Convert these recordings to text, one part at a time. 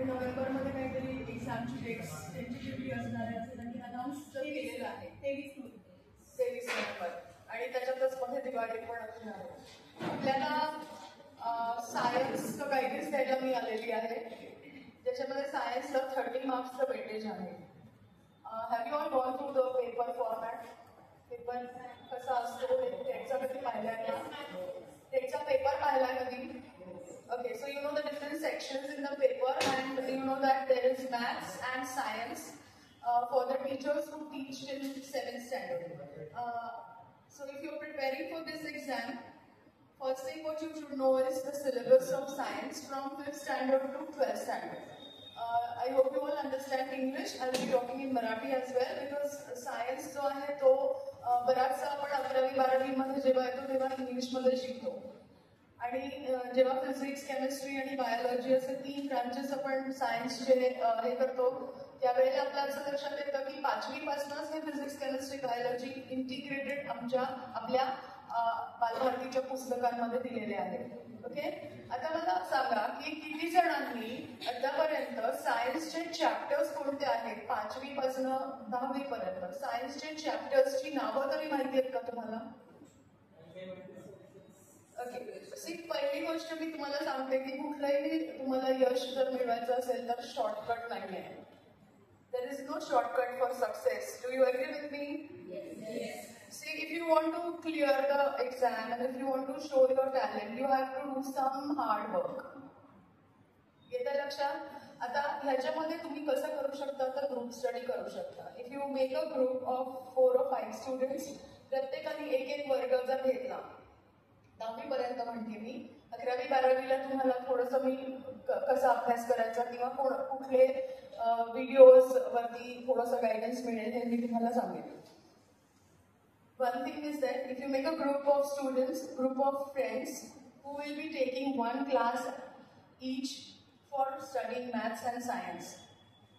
आणि नोव्हेंबरमध्ये काहीतरी एक्झामची डेट्स टेंटेटिव्हली असणार आहे असं त्यांनी अनाऊन्स केलेलं आहे. 23 नोव्हेंबर आणि त्याच्यातच मध्ये दिवाळी पण असणार आहे. आपल्याला सायन्सचं गायडन्स द्यायला मी आलेली आहे, ज्याच्यामध्ये सायन्सला 30 मार्क्सचं वेटेज आहे. Have you all gone through the paper format? Paper कसा असतो त्याचा कधी पाहिलाय का? त्याचा पेपर पाहिलाय कधी? Okay, so you know the different sections in the paper, and you know that there is maths and science for the teachers who teach in 7th standard. So if you're preparing for this exam, first thing what you should know is the syllabus of science from 5th standard to 12th standard. I hope you all understand English. I'll be talking in Marathi as well because science जो आहे तो बराचसा आपण 11वी 12वी मध्ये जेव्हा येतो तेव्हा इंग्लिशमध्ये शिकतो. आणि जेव्हा फिजिक्स, केमिस्ट्री आणि बायोलॉजी असे 3 ब्रांचेस आपण सायन्सचे हे करतो त्यावेळेला आपल्या असं लक्षात येतं की 5वी पासूनच हे फिजिक्स, केमिस्ट्री, बायोलॉजी इंटिग्रेटेड आपल्या बालभारतीच्या पुस्तकांमध्ये दिलेले आहेत. ओके, आता मला सांगा की किती जणांनी आतापर्यंत सायन्सचे चॅप्टर्स कोणते आहेत 5वी पासून 10वी पर्यंत सायन्सचे चॅप्टर्सची नावं तरी माहिती आहेत का तुम्हाला? ओके, पहिली गोष्ट मी तुम्हाला सांगते की कुठलंही तुम्हाला यश जर मिळवायचं असेल तर शॉर्टकट नाही आहे. There is no shortcut for success. Do you agree with me? Yes. See, if you want to clear the exam and if you want to show your talent, you have to do some hard work. येतं लक्षात? आता ह्याच्यामध्ये तुम्ही कसं करू शकता तर group study करू शकता. If you make a group of 4 or 5 students, प्रत्येकाने एक वर्ग जर घेतला 10वी पर्यंत म्हणते मी, 11वी 12वीला तुम्हाला थोडंसं मी कसा अभ्यास करायचा किंवा कुठले व्हिडिओज वरती थोडंसं गायडन्स मिळेल हे मी तुम्हाला सांगेन. One thing is that if you make a group of students, group of friends who will be taking one class each for studying maths and science.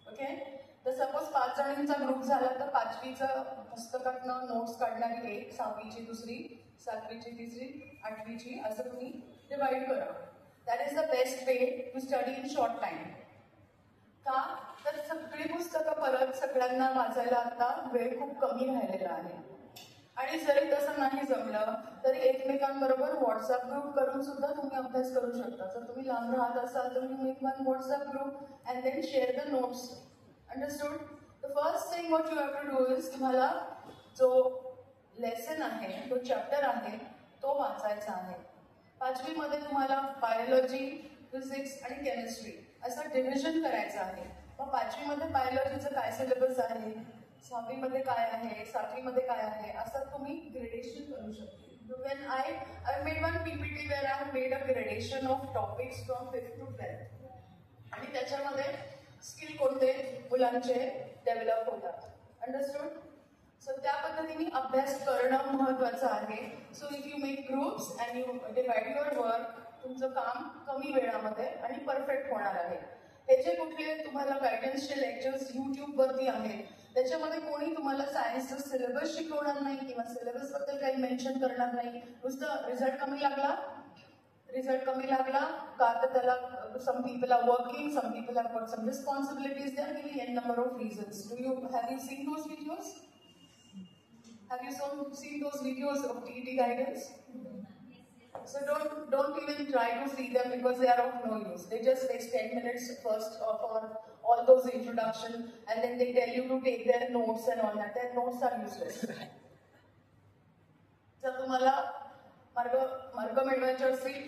Okay? तर सपोज 5 जणांचा ग्रुप झाला तर 5वीचं पुस्तकातनं नोट्स काढणारी 1, 6वीची दुसरी, 7वीची तिसरी, 8वीची असं तुम्ही डिवाइड करा. That is the best way to study in short time. का तर सगळी पुस्तकं परत सगळ्यांना वाचायला आता वेळ खूप कमी राहिलेला आहे. आणि जरी तसं नाही जमलं तरी एकमेकांबरोबर व्हॉट्सअप ग्रुप करून सुद्धा तुम्ही अभ्यास करू शकता. जर तुम्ही लांब राहत असाल तर you make one WhatsApp group and then share the notes. Understood? The first thing what you have to do is तुम्हाला जो लेसन आहे, जो चॅप्टर आहे तो वाचायचा आहे. 5वीमध्ये तुम्हाला बायोलॉजी, फिजिक्स आणि केमिस्ट्री असं डिव्हिजन करायचं आहे. मग 5वीमध्ये बायोलॉजीचं काय सिलेबस आहे, 6वीमध्ये काय आहे, 7वीमध्ये काय आहे असं तुम्ही ग्रेडेशन करू शकता. When I made one PPT where I have made a gradation of topics from 5th to 12th. आणि त्याच्यामध्ये स्किल कोणते मुलांचे डेव्हलप होतात. अंडरस्टूड? सो त्या पद्धतीने अभ्यास करणं महत्त्वाचं आहे. So if you make groups and you divide your work, तुमचं काम कमी वेळामध्ये आणि परफेक्ट होणार आहे. त्याचे कुठले तुम्हाला गायडन्सचे लेक्चर्स यूट्यूबवरती आहेत, त्याच्यामध्ये कोणी तुम्हाला सायन्सचं सिलेबस शिकवणार नाही किंवा सिलेबसबद्दल काही मेन्शन करणार नाही. नुसतं रिझल्ट कमी लागला का तर त्याला some people are working, some people are got some responsibilities, they are giving an number of reasons. Have you seen those videos? Have you seen those videos of TET guidance? So don't even try to see them because they are of no use. They just waste 10 minutes first for all those introduction and then they tell you to take their notes and all that. Their notes are useless. जर तुम्हाला मार्ग मिळवायचे असतील,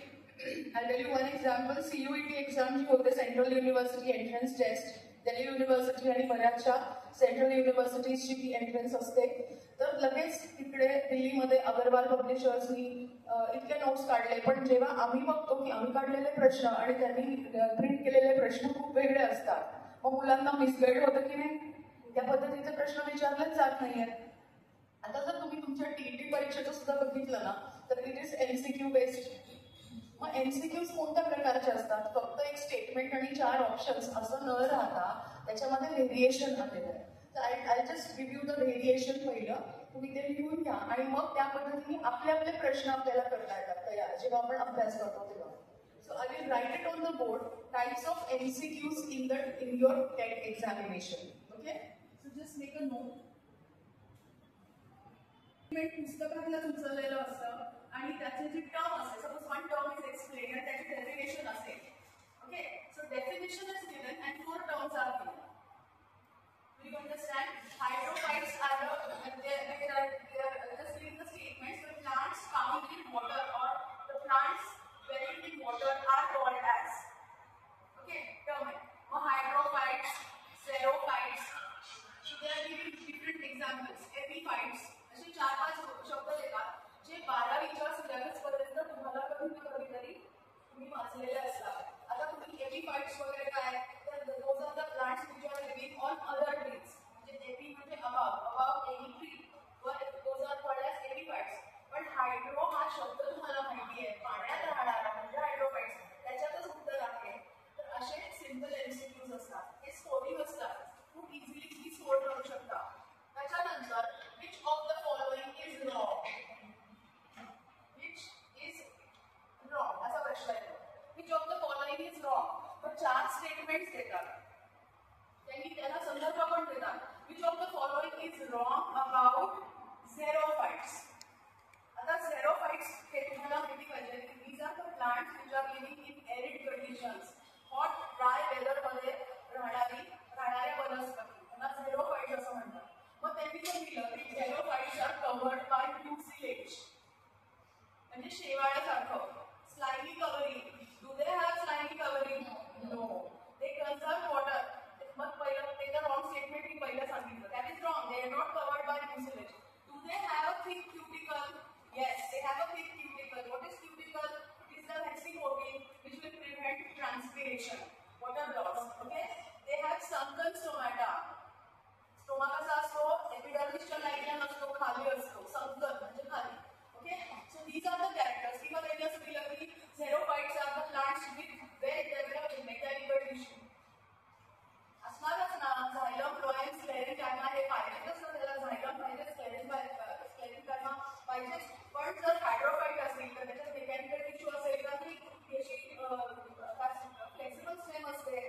I'll tell you one example. CUET exam जी होते, central university entrance test, Delhi university आणि बऱ्याचशा central युनिव्हर्सिटीजची ती एंट्रन्स असते. तर लगेच तिकडे दिल्लीमध्ये अगरवाल पब्लिशर्सनी इतके नोट्स काढले, पण जेव्हा आम्ही बघतो की आम्ही काढलेले प्रश्न आणि त्यांनी प्रिंट केलेले प्रश्न खूप वेगळे असतात, मग मुलांना मिसगाईड होतं की नाही, त्या पद्धतीचे प्रश्न विचारलेच जात नाहीयेत. आता जर तुम्ही तुमच्या TET परीक्षेचं सुद्धा बघितलं ना तर इट इज MCQ बेस्ड. मग MCQs कोणत्या प्रकारचे असतात? फक्त एक स्टेटमेंट आणि 4 ऑप्शन्स असं न राहता त्याच्यामध्ये व्हेरिएशन आलेलं आहे. तर I just give you the variation पहिलं, तुम्ही ते लिहून घ्या आणि मग त्या पद्धतीने आपले प्रश्न आपल्याला करता येतात जेव्हा आपण अभ्यास करतो तेव्हा. So I will write it on the board, types of MCQs in the in your TET examination. Okay? So just make a note. पुस्तकातलं उचललेलं असतं आणि त्याचे जे टर्म असेल, suppose one term is explain आणि त्याची डेफिनेशन असेल. Okay, so definition is given and 4 terms are given. Do you understand? Hydrophytes are they are just giving the statements. The plants found in water or the plants buried in water are called as. Okay, term है. Hydrophytes, xerophytes. So they are giving different examples. Epiphytes. असे 4-5 शब्द देतात जे 12वीच्या syllabus पर्यंत तुम्हाला कधी ना कधीतरी तुम्ही वाचलेले असतात. आता तुम्ही एपिफाइट्स वगैरे काय तर those are the plants which are living on other trees. म्हणजे एपी म्हणजे अबाव एनी ट्री वर those are called as epiphytes. पण हायड्रो हा शब्द तुम्हाला माहिती आहे, पाण्यात राहणारा म्हणजे हायड्रोफाइट्स. त्याच्यातच उत्तर आहे. तर असे सिंपल एमसीक्यूज असतात, हे स्कोरिंग असतात, खूप इझिली तुम्ही स्कोर करू शकता. त्याच्यानंतर which of the following is wrong? Which is wrong? असा प्रश्न येतो. Which of the following is wrong? तर 4 स्टेटमेंट्स देतात. त्यांनी त्याला संदर्भ पण देतात. Which of the following is wrong about xerophytes? आता xerophytes हे तुम्हाला माहिती पाहिजे की these are the plants which are living in arid conditions. hot dry weather मध्ये राहणाऱ्या वनस्पती त्यांना xerophytes असं म्हणतात. मग त्यांनी काय दिलं की xerophytes are covered by mucilage. म्हणजे शेवाळासारखं. Slimy covering. Do they have slimy covering? No. They conserve water. मग पहिलं ते तर wrong statement मी पहिलं सांगितलं. That is wrong. They are not covered by mucilage. Do they have a thick cuticle? Yes, they have a thick cuticle. What is cuticle? It is the waxy coating which will prevent transpiration, water loss. Okay? They have sunken stomata. Stomach कसा असतो? एपिडर्मिसच्या लाईनला नसतो, खाली असतो. sunken म्हणजे खाली. Okay? So these are the characters. किंवा त्यांनी असं दिलं की xerophytes are the plants with well developed mechanical tissue. असणारच ना, झायलम, फ्लोएम, स्क्लेरेन्काइमा हे पाहिजेच असतं. त्याला झायलम पाहिजे, स्क्लेरेन्काइमा पाहिजे. पण जर हायड्रोफाइट असेल तर त्याच्यात मेकॅनिकल टिश्यू असेल तर ती अशी फ्लेक्सिबल स्टेम असते.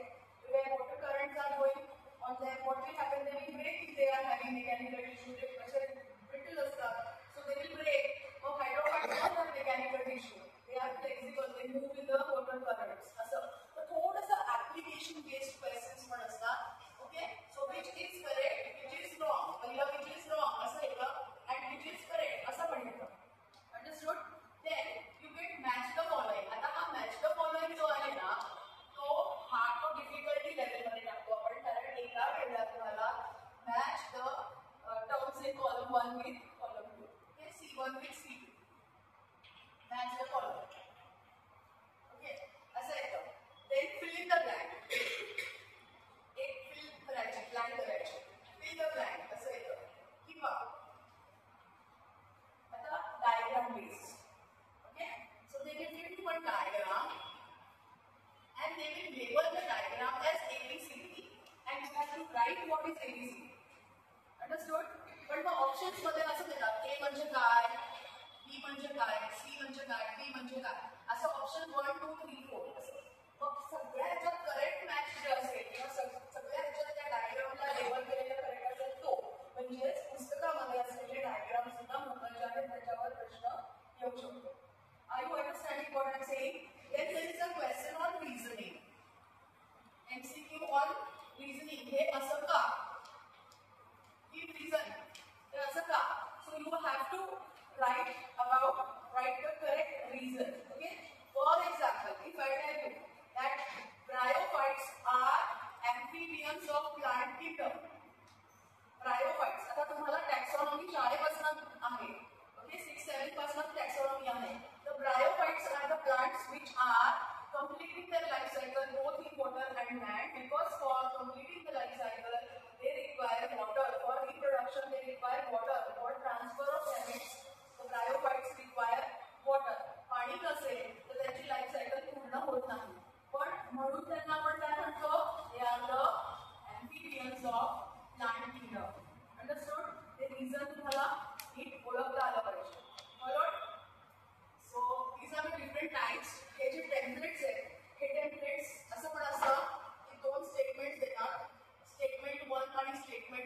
where water currents are going on them, what will happen? They will break if they are having mechanical tissue. They pressure brittle असतात, so they will break. मग हायड्रोफाइट्स don't have mechanical tissue. They are flexible. They move with the water currents. असं तर थोडंसं application based questions पण असतात. Okay, so which is correct, which is wrong. पहिला which is wrong असं येतं and which is correct असं पण येतं. Understood? Then you get match the following. आता हा match the following जो आहे ना तो हा तो डिफिकल्टी लेवल मध्ये टाकतो आपण, कारण एका वेळेला तुम्हाला match the terms in column 1 with column 2. Okay, C1 with C2. Match the column. Okay, असं येतं. Then fill in the blank. एक fill करायची, blank करायची. Fill the blank असं येतं. किंवा आता diagram based. Okay, so they will give you one diagram and they will label the diagram as ABCD and you have to write what is ABCD. Understood? पण मग options मध्ये असं देतात A म्हणजे काय, B म्हणजे काय, C म्हणजे काय, D म्हणजे काय, असं ऑप्शन 1 2 3 4 असं. मग सगळ्या ह्याच्यात करेक्ट मॅच जे असेल किंवा सगळ्या ह्याच्यात त्या डायग्रामला लेबल केलेलं करेक्ट असेल तो म्हणजेच पुस्तकामध्ये असलेले डायग्राम सुद्धा महत्त्वाचे आहेत, त्याच्यावर प्रश्न येऊ शकतो. Are you understanding what I'm saying? Then there is a question on reasoning. MCQ on reasoning. हे असं का? Give reason. हे असं का? So you have to write the correct reason. Okay? For example, if I tell you that bryophytes are amphibians of plant kingdom. Bryophytes. आता तुम्हाला taxonomy शाळेपासून आहे. Okay, 6-7 पासून taxonomy आहे. The bryophytes are the plants which are completing their life cycle both in water and land, because for completing the life cycle they require water. For reproduction they require water. For transfer of gametes, the bryophytes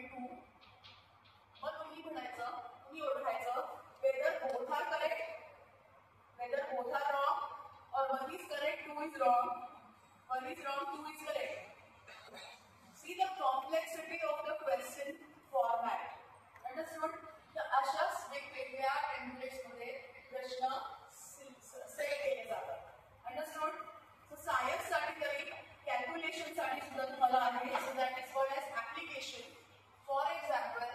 2. मग तुम्ही म्हणायचं, तुम्ही ओळखायचं whether both are correct, whether both are wrong, or one is correct, 2 is wrong, one is wrong, 2 is correct. See the complexity of the question format. Understood? तर अशाच वेगवेगळ्या templates मध्ये प्रश्न सेट केले जातात. अंडरस्टूड? सो सायन्स साठी तरी calculation साठी सुद्धा तुम्हाला आहे. So that is called as application. For example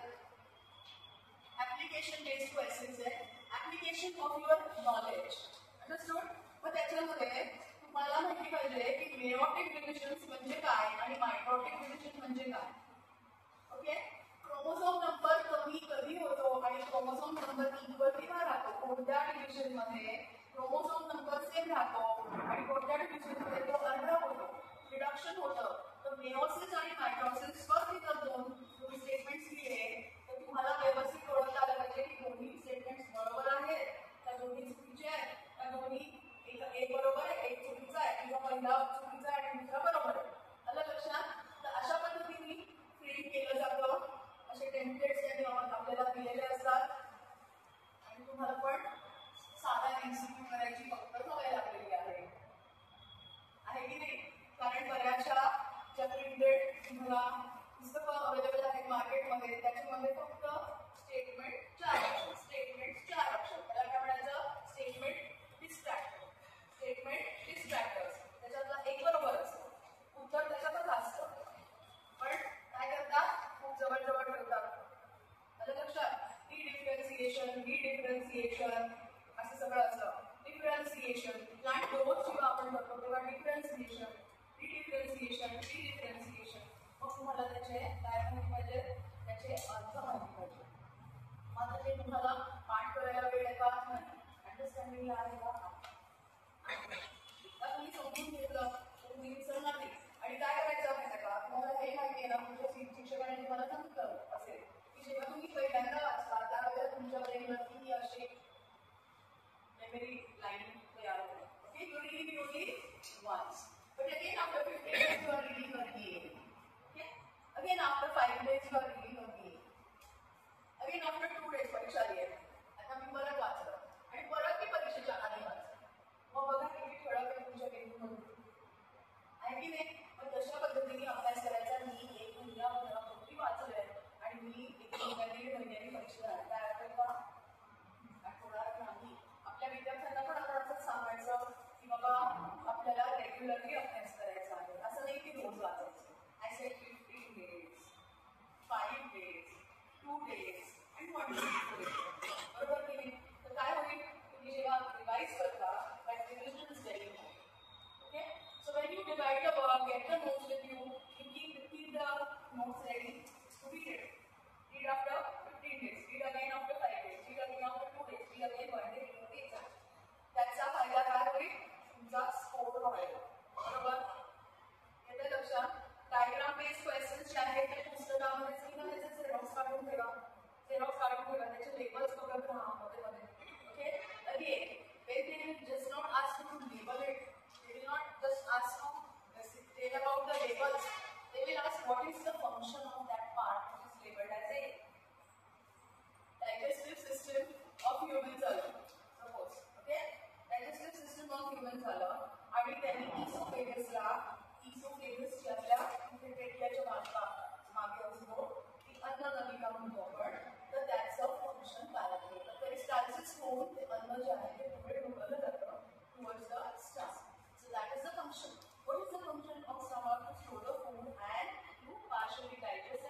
application based questions आहे. Application of your knowledge. Understood? मग त्याच्यामध्ये तुम्हाला माहिती पाहिजे की मेयोटिक डिव्हिजन्स म्हणजे काय आणि मायटोटिक डिव्हिजन म्हणजे काय. ओके. क्रोमोझोम नंबर कमी कधी होतो आणि क्रोमोझोम नंबर इक्वल का राहतो, कोणत्या डिव्हिजन मध्ये क्रोमोझोम नंबर सेम राहतो आणि कोणत्या डिव्हिजन मध्ये तो अर्धा होतो, रिडक्शन होतं. तर मेयोसिस आणि मायटोसिस फक्त इतर दोन स्टेटमेंट्स लिहिले तर तुम्हाला व्यवस्थित ओळखता आलं पाहिजे की दोन्ही स्टेटमेंट्स बरोबर आहेत, त्या दोन्ही चुकीचे आहेत, त्या दोन्ही एक बरोबर आहे, एक चुकीचा आहे, किंवा पहिला चुकीचा आहे आणि दुसरा बरोबर आहे. आलं लक्षात? तर अशा पद्धतीने फ्रेम केलं जातं. असे टेम्पलेट्स आपल्याला दिलेले असतात आणि तुम्हाला पण साधा एमसीक्यू करायची फक्त सवय लागलेली आहे की नाही. कारण बऱ्याचशा ज्या प्रिंटेड तुम्हाला पुस्तकं अवेलेबल आहेत मार्केटमध्ये त्याच्यामध्ये फक्त स्टेटमेंट 4 अक्षर. त्याला काय म्हणायचं? स्टेटमेंट डिस्ट्रॅक्टर. त्याच्यातला एक बरोबर असतो, उत्तर त्याच्यातच असतं, पण काय करतात खूप जवळ ठेवतात. आलं लक्षात? डिफरन्सिएशन असं सगळं असतं. डिफरन्सिएशन प्लांट ग्रोथ जेव्हा आपण करतो तेव्हा डिफरन्सिएशन. मग तुम्हाला त्याचे काय माहिती पाहिजे, त्याचे अर्थ माहिती पाहिजे. माझं ते तुम्हाला पाठ करायला वेळ आहे का? अंडरस्टँडिंग आहे का? तुम्ही समजून घेतलं तर तुम्ही विसरणार नाही. आणि काय करायचं माहिती का, तुम्हाला हे माहिती आहे ना, तुमच्या शिक्षकाने तुम्हाला सांगितलं असेल की जेव्हा तुम्ही पहिल्यांदा वाचता त्यावेळेला तुमच्या ब्रेनवरती अशी मेमरी लाईन तयार होते. Okay, you read only once, but again after 15 days you are reading again. Okay, again after 5 days you are reading again. Again after 2 days परीक्षा आली आहे, आता मी परत वाचलं आणि परत मी परीक्षेच्या आधी वाचलं. मग बघा किती ठळक आहे तुमच्या मेंदूमध्ये, आहे की नाही? मग तशा पद्धतीने अभ्यास करायचा. मी एक महिन्यापूर्वी वाचलंय आणि मी 1 महिन्यानी परीक्षा झाली, काय अर्थ का? आठवणार नाही. आपल्या विद्यार्थ्यांना पण आपण असंच सांगायचं की बाबा आपल्याला रेग्युलरली अभ्यास करायचा आहे, असं नाही की रोज वाचायचं. I said 15 days, 5 days, 2 days and 1 day. बरोबर की नाही? तर काय होईल, तुम्ही जेव्हा रिवाइज करता that revision is very important. Okay, so when you divide the work, get the notes with you, you keep the notes ready to read it. Read after 15 days, read again after 5 days, read again after 2 days, read again 1 day, read the exam. त्याचा फायदा काय होईल, तुमचा score वाढेल. बरोबर? येते लक्षात? Diagram based questions जे आहेत ते पुस्तकामध्ये त्याचे झेरॉक्स काढून ठेवा, त्याचे लेबल्स बघत राहा मध्ये. Okay, again when they will just not ask you to label it, they will not just ask you tell about the labels, they will ask what is the function of that part which is labeled as a digestive system of human झालं suppose. Okay, digestive system of human झालं आणि त्यांनी इसोफेगसची आपल्या पेटल्याच्या मागे असतो ती अन्ननलिका म्हणतो आपण. तर त्याचं फंक्शन काय आहे, तर पेरिस्टाल्सिस होऊन ते अन्न जे आहे ते पुढे ढकललं जातं towards the stomach. So that is the function. What is the function of stomach? To store the food and to partially digest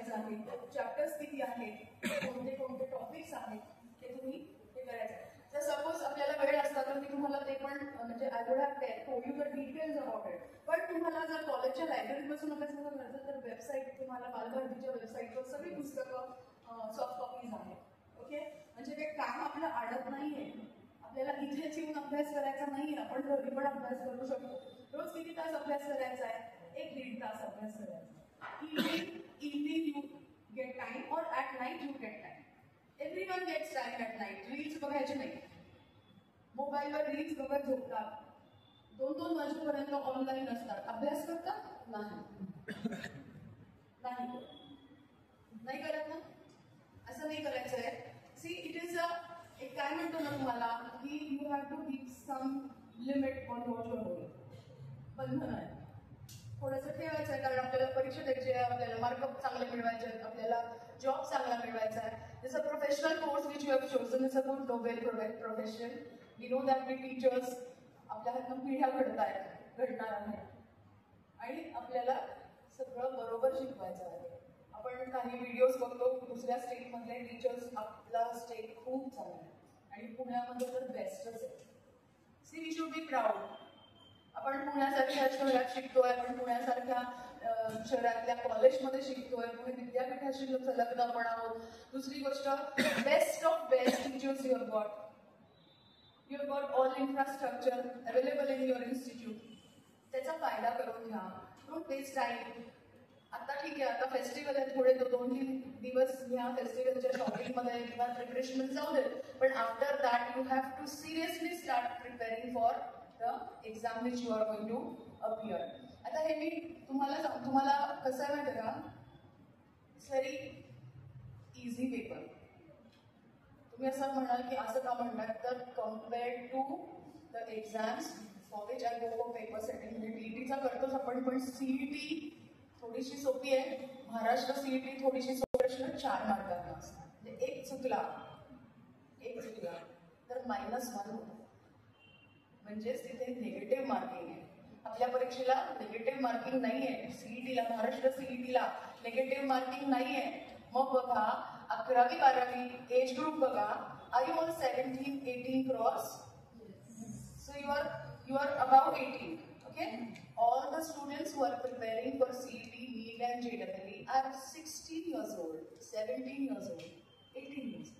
करायचं आहे, चॅप्टर्स किती आहेत, कोणते कोणते टॉपिक्स आहेत ते तुम्ही हे करायचं आहे. जर सपोज आपल्याला वेळ असता तर मी तुम्हाला ते पण म्हणजे I would have told you the details about it. पण तुम्हाला जर कॉलेजच्या लायब्ररीत बसून अभ्यास करायचा असेल तर वेबसाईट तुम्हाला बालभारतीच्या वेबसाईटवर सगळी पुस्तकं सॉफ्ट कॉपीज आहेत. ओके, म्हणजे ते काम आपलं अडत नाहीये. आपल्याला इथेच येऊन अभ्यास करायचा नाहीये, आपण घरी पण अभ्यास करू शकतो. रोज किती तास अभ्यास करायचा आहे? 1-1.5 तास अभ्यास करायचा. Evening you get time or at night you get time. Everyone gets time at night. Reels बघायचे नाही. मोबाईलवर रील्स बघत झोपतात. 2-2 वाजेपर्यंत ऑनलाईन असतात. अभ्यास करतात नाही. नाही करत ना. असं नाही करायचं आहे. सी इट इज एक काय म्हणतो ना तुम्हाला की you have to keep some limit on what you are doing. बंधन आहे थोडंसं ठेवायचं आहे, कारण आपल्याला परीक्षा द्यायची आहे, आपल्याला मार्क चांगले मिळवायचे आहेत, आपल्याला जॉब चांगला मिळवायचा आहे. This a professional course which you have chosen is a good noble profession. We know that we teachers आपल्या हातून पिढ्या घडणार आहेत आणि आपल्याला सगळं बरोबर शिकवायचं आहे. आपण काही व्हिडिओज बघतो दुसऱ्या स्टेटमधले टीचर्स, आपला स्टेट खूप चांगला आहे आणि पुण्यामध्ये तर बेस्टच आहे. See we should be proud. आपण पुण्यासारख्या शहरात शिकतोय, आपण पुण्यासारख्या शहरातल्या कॉलेजमध्ये शिकतोय, पुणे विद्यापीठाशी संलग्न आपण आहोत. दुसरी गोष्ट, best of best teachers you have got. You have got all infrastructure available in your institute. त्याचा फायदा करून घ्या. Don't waste time. आता ठीक आहे, आता फेस्टिवल आहे, थोडे 2-3 दिवस ह्या फेस्टिवलच्या शॉपिंगमध्ये किंवा प्रिपरेशनमध्ये जाऊ दे. पण after that you have to seriously start preparing for the exam which you are going to appear. आता हे मी तुम्हाला कसं आहे माहिती का, इट्स व्हेरी इझी पेपर. तुम्ही असं म्हणाल की असं का म्हणतात, तर compared to the exams for which I go for paper setting. म्हणजे टीईटीचा करतोच आपण, पण सीईटी थोडीशी सोपी आहे. महाराष्ट्र सीईटी थोडीशी सोपी, प्रश्न 4 मार्कांना असतात. म्हणजे एक चुकला तर -1 होतो. म्हणजेच तिथे निगेटिव्ह मार्किंग आहे. आपल्या परीक्षेला निगेटिव्ह मार्किंग नाही आहे. सीईटीला, महाराष्ट्र सीईटीला निगेटिव्ह मार्किंग नाही आहे. मग बघा 11वी-12वी एज ग्रुप बघा. Are you on 17-18 cross? So you are above 18. Okay, all the students who are preparing for CET, NEET and JEE are 16 years old, 17 years old, 18 years old.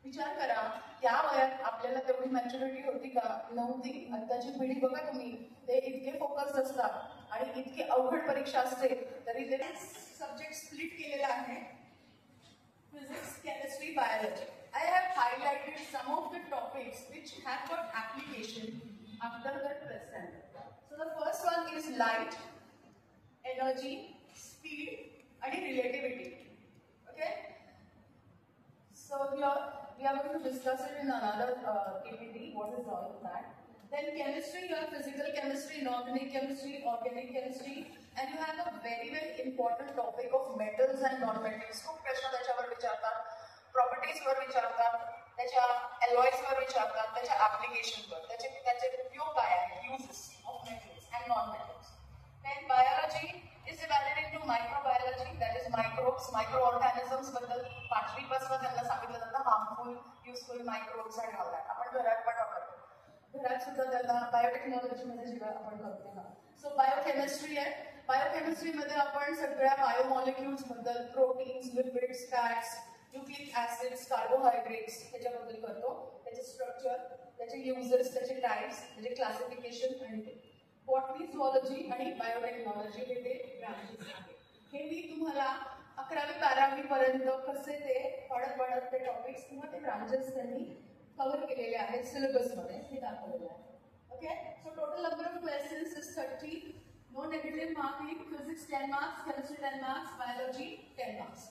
विचार करा, त्या वयात आपल्याला तेवढी मॅच्युरिटी होती का? नव्हती. आताची पिढी बघा तुम्ही, ते इतके फोकस्ड असतात आणि इतकी अवघड परीक्षा असते तरी ते सब्जेक्ट स्प्लिट केलेला आहे. Physics, chemistry, biology. I have highlighted some of the topics which have got application after the present. So the first one is light, energy, speed, and relativity. Okay. So here we are going to discuss it in another APD. What is all of that? Then chemistry, you have physical chemistry, inorganic chemistry, organic chemistry, and you have a very important topic of metals and non-metals. खूप प्रश्न त्याच्यावर विचारतात. प्रॉपर्टीजवर विचारतात, त्याच्या अलॉयजवर विचारतात, त्याच्या ऍप्लिकेशनवर, त्याचे उपयोग काय आहेत, uses of metals and non metals. Then biology is divided into microbiology, that is microbes, micro organisms बद्दल 5वी पासून त्यांना सांगितलं जातं harmful, useful microbes and all that. आपण घरात पण वापरतो. घरात सुद्धा त्यांना बायोटेक्नॉलॉजीमध्ये जेव्हा आपण करतो ना. सो बायोकेमिस्ट्री आहे. बायोकेमिस्ट्रीमध्ये आपण सगळ्या बायोमॉलिक्युल्स बद्दल, proteins, lipids, fats, nucleic acids, carbohydrates ह्याच्याबद्दल करतो. त्याचे स्ट्रक्चर, त्याचे युजेस, त्याचे टाइप्स, त्याचे क्लासिफिकेशन आणि बॉटनी, झुऑलॉजी आणि बायोटेक्नॉलॉजी हे ते ब्रांचेस आहेत. हे मी तुम्हाला 11वी-12वी पर्यंत कसे ते पडत ते टॉपिक्स किंवा ते ब्रांचेस त्यांनी कव्हर केलेले आहेत सिलेबसमध्ये हे दाखवलेलं आहे. Okay, so total number of questions is 30. No negative marking. Physics 10 marks, chemistry 10 marks, biology 10 marks.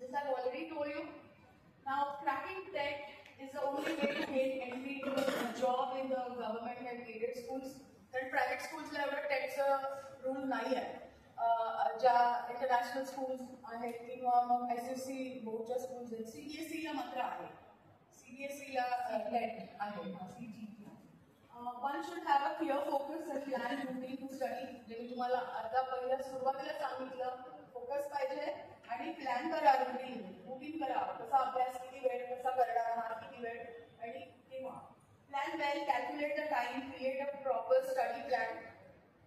This I've already told you. Now, cracking TET is the only way to gain entry to a job in the government and aided schools. Then private schools la एवढं TETचं rule नाही आहे. ज्या international schools आहेत किंवा मग SUC बोर्डच्या schools आहेत, CBSEला मात्र आहे. CBSEला TET आहे, CGP. One should have a clear focus and plan routine to study. जे मी तुम्हाला आता पहिल्या सुरुवातीला सांगितलं, फोकस पाहिजे आणि प्लॅन करा, रुटीन करा. कसा अभ्यास, किती वेळ, कसा करणार आहात, किती वेळ आणि केव्हा. Plan well, calculate the time, create a proper study plan.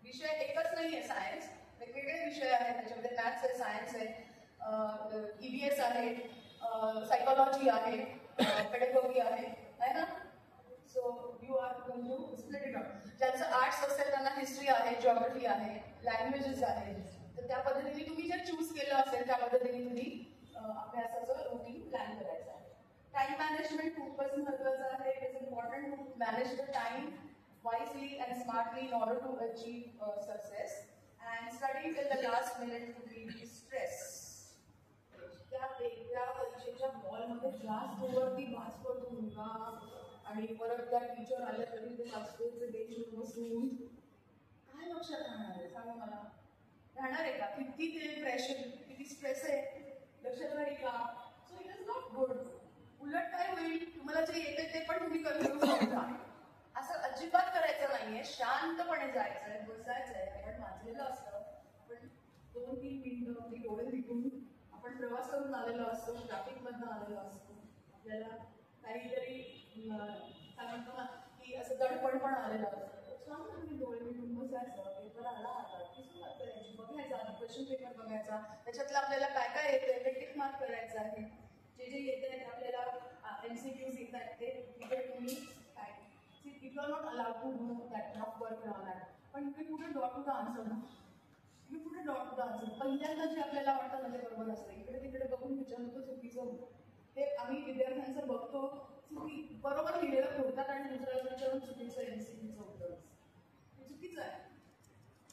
विषय एकच नाही आहे सायन्स, वेगवेगळे विषय आहेत त्याच्यामध्ये. मॅथ्स आहे, सायन्स आहे, EVS आहे, सायकोलॉजी आहे, पेडागॉजी आहे ना. So you are going to split it out. ज्यांचं आर्ट्स असेल त्यांना हिस्ट्री आहे, जिओग्राफी आहे, लँग्वेजेस आहे. तर त्या पद्धतीने तुम्ही जे चूज केलं असेल त्या पद्धतीने तुम्ही अभ्यासाचं रुटीन प्लॅन करायचं आहे. टाइम मॅनेजमेंट खूपच महत्त्वाचं आहे. It is important to manage the time wisely and smartly in order to achieve success, and studying till the last minute to relieve stress. त्या परीक्षेच्या बॉलमध्ये जास्त वरती वाचतो तो मुलगा आणि परत त्या टीचर आल्या तरी ते वाचतोचे बेंचवर बसून काय लक्षात राहणार आहे सांगा मला? राहणार आहे का? किती ते प्रेशर, किती स्ट्रेस आहे, लक्षात राहील का? So it is not good. उलट काय होईल, तुम्हाला जे येते ते पण तुम्ही कन्फ्यूज होता. असं अजिबात करायचं नाहीये. शांतपणे जायचंय, बसायचंय. आपण वाचलेलं असतं, आपण 2-3 मिनिटं आपली डोळे विकून आपण प्रवास करून आलेलो असतो, ट्रॅफिक मधनं आलेलो असतो. आपल्याला काहीतरी सांगतो ना की असं दडपण पण आलेलं असतं. छान तुम्ही डोळे विकून बसायचं, पेपर आला आता ती सुरुवात करायची, बघायचा क्वेश्चन पेपर बघायचा, त्याच्यातलं आपल्याला काय काय येतंय ते टिक मार्क करायचं आहे. जे येत आहेत आपल्याला MCQs येत आहेत ते तिथे तुम्ही काय if you are not allowed to do that rough work and all that, पण you can put a dot to the answer ना. You put a dot to the answer. पहिल्यांदा जे आपल्याला वाटतं ना ते बरोबर असतं. इकडे तिकडे बघून विचारलं तर चुकीचं होतं. ते आम्ही विद्यार्थ्यांचं बघतो, चुकी बरोबर लिहिलेलं पुरतात आणि दुसऱ्याला विचारून चुकीचं MCQचं उत्तर असतं. हे चुकीचं आहे.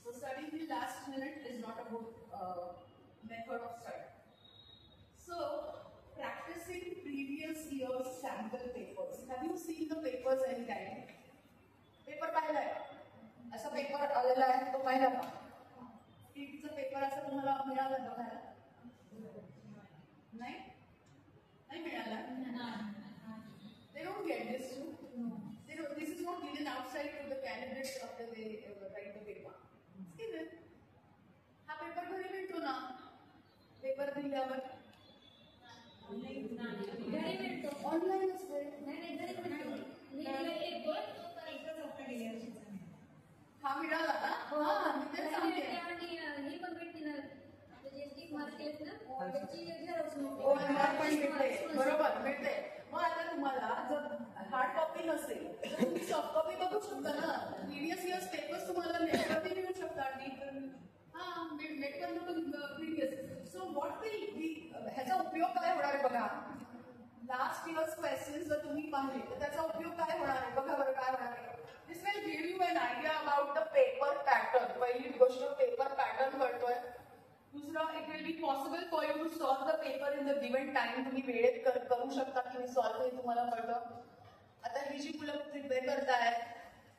So studying till last minute is not a good method of study. So practicing previous year's sample papers. Have you seen the papers any time? Paper पाहिलाय का? असा पेपर आलेला आहे तो पाहिला का? टीचा पेपर असा तुम्हाला मिळाला बघायला? नाही नाही मिळाला. They don't get this too. This is not given outside to the candidates after they write the paper. Given. हा पेपर घरी मिळतो ना. पेपर दिल्यावर ऑनलाईन असते. हा मिळाला ना? हा मी तेच सांगते. बरोबर मिळते. मग आता तुम्हाला जर हार्ड कॉपी नसेल तर तुम्ही सॉफ्ट कॉपी बघू शकता ना. प्रिव्हियस इयर्स पेपर्स तुम्हाला नेटवरती मिळू शकतात. नेटवरनं प्रिव्हियस. सो व्हॉट विल ह्याचा उपयोग काय होणार आहे बघा. लास्ट इयर्स क्वेश्चन्स जर तुम्ही पाहिले तर त्याचा उपयोग काय होणार आहे बघा बरं. काय होणार आहे? This will give you an idea about the paper pattern. पहिली गोष्ट पेपर पॅटर्न कळतोय. दुसरं, it will be possible for you to solve the paper in the given time. तुम्ही वेळेत करू शकता की मी सॉल्व हे तुम्हाला कळतं. आता ही जी मुलं प्रिपेअर करताय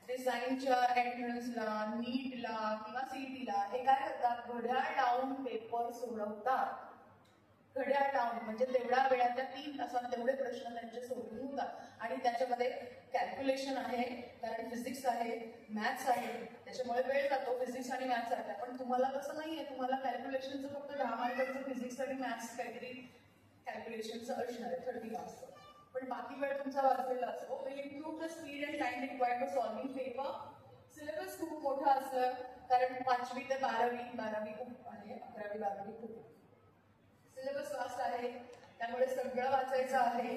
डिझाईनच्या एंट्रन्सला, नीटला किंवा CETला, हे काय करतात? घड्याळ लावून पेपर सोडवतात. घड्याळ लावून म्हणजे तेवढ्या वेळातल्या 3 तासात तेवढे प्रश्न त्यांचे सोडून होतात आणि त्याच्यामध्ये कॅल्क्युलेशन आहे, कारण फिजिक्स आहे, मॅथ्स आहे, त्याच्यामुळे वेळ जातो फिजिक्स आणि मॅथ्स आहे. पण तुम्हाला तसं नाहीये. तुम्हाला कॅल्क्युलेशनचं फक्त 10 मार्कांचं फिजिक्स आणि मॅथ्स काहीतरी कॅल्क्युलेशनचं असणार आहे 30 मार्क्सचं. पण बाकी वेळ तुमचा वाचलेला असतो. Will improve the speed and time required for solving paper. Syllabus खूप मोठा असलं कारण 5वी ते 12वी खूप आहे, 11वी 12वी खूप. सिलेबस वास्ट आहे त्यामुळे सगळं वाचायचं आहे.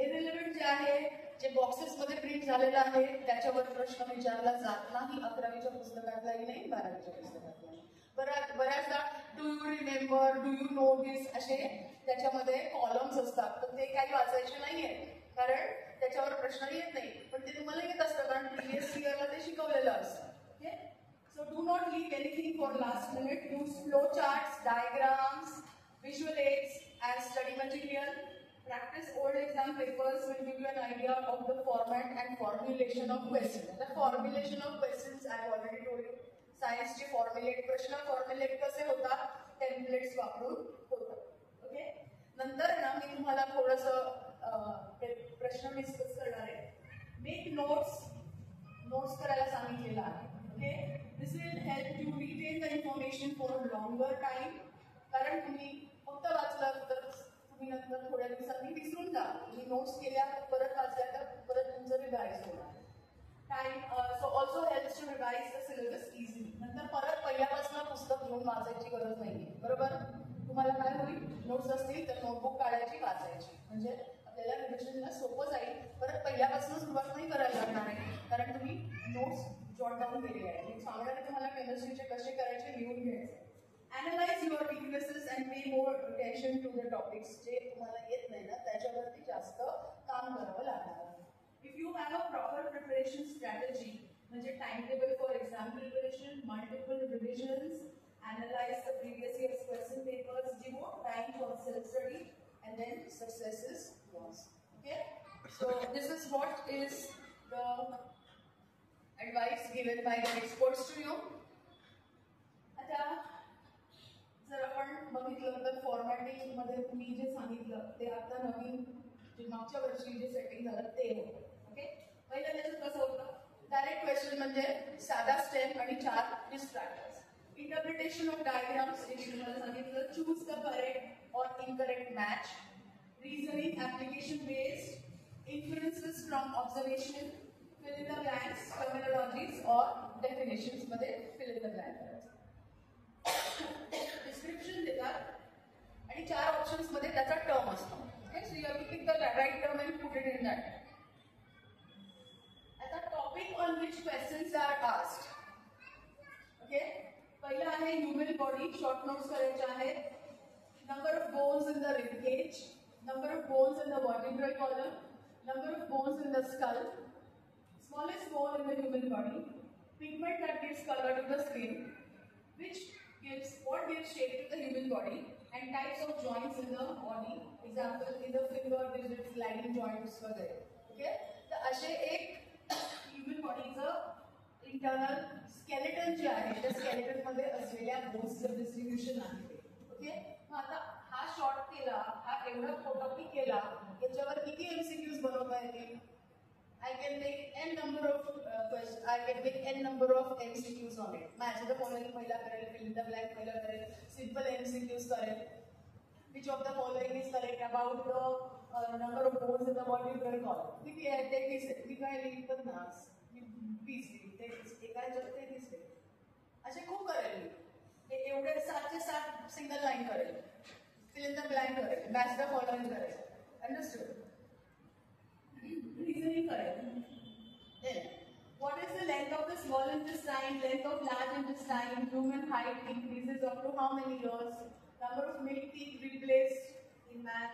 इरिलेव्हंट जे आहे, जे बॉक्सेसमध्ये प्रिंट झालेलं आहे त्याच्यावर प्रश्न विचारला जात नाही. 11वीच्या पुस्तकातलाही नाही, 12वीच्या पुस्तकातलाही. बऱ्याचदा do you remember, do you know this असे त्याच्यामध्ये कॉलम्स असतात. तर ते काही वाचायचे नाहीये कारण त्याच्यावर प्रश्न येत नाही. पण ते तुम्हाला येत असतं कारण प्रिव्हियस इयरला ते शिकवलेलं असतं. Okay. So do not leave anything for last minute. Use flow charts, diagrams, visual aids as study material. Practice old exam papers will give you an idea of the format and formulation of questions. The formulation of questions I have already told you. Science चे formulate प्रश्न formulate कसे होतात? Templates वापरून होतात. Okay. नंतर ना मी तुम्हाला थोडंसं प्रश्न डिस्कस करणार आहे. मेक नोट्स करायला सांगितलेलं आहे. Okay. This will help you retain the information for longer time. कारण तुम्ही फक्त वाचलं तर तुम्ही नंतर थोड्या दिवसांनी विसरून जा. तुम्ही नोट्स केल्या परत वाचल्या तर परत तुमचं रिवाइज होणार. Time so also helps to revise the syllabus easily. नंतर परत पहिल्यापासून पुस्तक घेऊन वाचायची गरज नाहीये. बरोबर? तुम्हाला काय होईल, नोट्स असतील तर नोटबुक काढायची, वाचायची, म्हणजे आपल्याला रिव्हिजनला सोपं जाईल. परत पहिल्यापासून सुरुवात नाही करायला लागणार आहे, कारण तुम्ही नोट्स जॉट डाऊन केले आहे. मी सांगणार तुम्हाला केमिस्ट्रीचे कसे करायचे, लिहून घ्यायचे. Analyze your weaknesses and pay more attention to the topics जे तुम्हाला येत नाही ना त्याच्यावरती जास्त काम करावं लागणार. If you have a proper preparation strategy, म्हणजे timetable for exam preparation, multiple revisions, analyze the previous year's question papers, devote time for self-study, and then success is yours. Okay? So this is what is the advice given by the experts to you. आता जर आपण बघितलं तर formatting मध्ये मी जे सांगितलं ते आता नवीन जे मागच्या वर्षी जे सेटिंग झालं ते होतं. ओके, पहिलं त्याच्यात कसं होतं, डायरेक्ट क्वेश्चन म्हणजे साधा स्टेप आणि 4 डिस्ट्रॅक्टर्स. इंटरप्रिटेशन ऑफ डायग्राम्स जे तुम्हाला सांगितलं, choose the correct or incorrect match, reasoning application based, influences from observation, fill in the blanks, terminologies or definitions मध्ये फिल इन द ब्लँक करायचं. डिस्क्रिप्शन देतात आणि 4 ऑप्शन्स मध्ये त्याचा टर्म असतो. Okay, so you have to pick the right term and put it in that. आता topic on which questions are asked. Okay, पहिला आहे ह्युमन बॉडी, शॉर्ट नोट्स करायचे आहेत. Number of bones in the rib cage, number of bones in the vertebral column, number of bones in the skull, smallest bone in the human body, pigment that gives color to the skin, which gives shape to the human body, and types of joints in the body. Example, in the finger digits, sliding joints वगैरे. Okay, तर असे एक human बॉडीचं internal skeleton जे आहे त्या skeleton मध्ये असलेल्या बोन्सचं डिस्ट्रीब्युशन आहे ते. ओके, मग आता हा शॉर्ट केला, हा एवढा फोटोपी केला, याच्यावर किती एमसीक्यूज बनवता येतील? I can make n number of questions. I can make n number of MCQs on it. Match the following पहिला करेल, fill in the blank पहिला करेल, simple MCQs करेल. Which of the following is correct about the number of bones in the body column? किती आहे ते 20 आहे. मी काय लिहित नास, मी 20 लिहिते. एकाच्या ते 20 आहे. असे खूप करेल मी. हे एवढे 7 चे 7 सिंगल लाईन करेल. Fill in the blank करेल. Match the following करेल. Understood? Reasoning correct. Then, what is the length of the small intestine, length of large intestine, human height increases up to how many years, number of milk teeth replaced in man,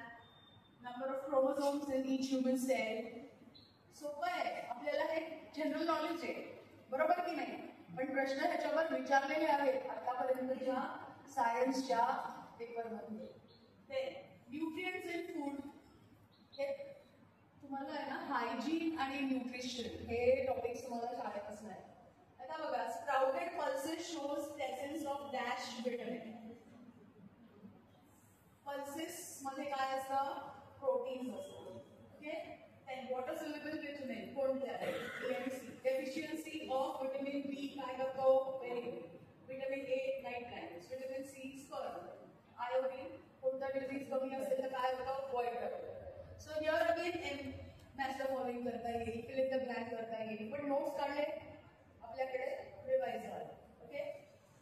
number of chromosomes in each human cell. सोपं आहे, आपल्याला हे general knowledge आहे, बरोबर की नाही? पण प्रश्न ह्याच्यावर विचारलेले आहेत आतापर्यंतच्या सायन्सच्या पेपरमध्ये. ते न्यूट्रिएंट्स इन फूड, हे तुम्हाला आहे ना हायजीन आणि न्यूट्रिशन हे टॉपिक्स तुम्हाला शाळेत असणार आहे. आता बघा, sprouted pulses shows presence of dash vitamin. Pulses मध्ये काय असतं? प्रोटीन्स असतात. Okay, then water soluble vitamin कोणते आहेत? डेफिशियन्सी ऑफ विटामिन बी काय करतो? Very good. Vitamin A night blindness, vitamin C sperm, iodine कोणता डिसीज कमी असेल तर काय होतं? व्हाईट करतो. So here again match the following करता येईल, fill in the blank करता येईल, पण नोट्स काढले आपल्याकडे रिवाइज झालं. ओके,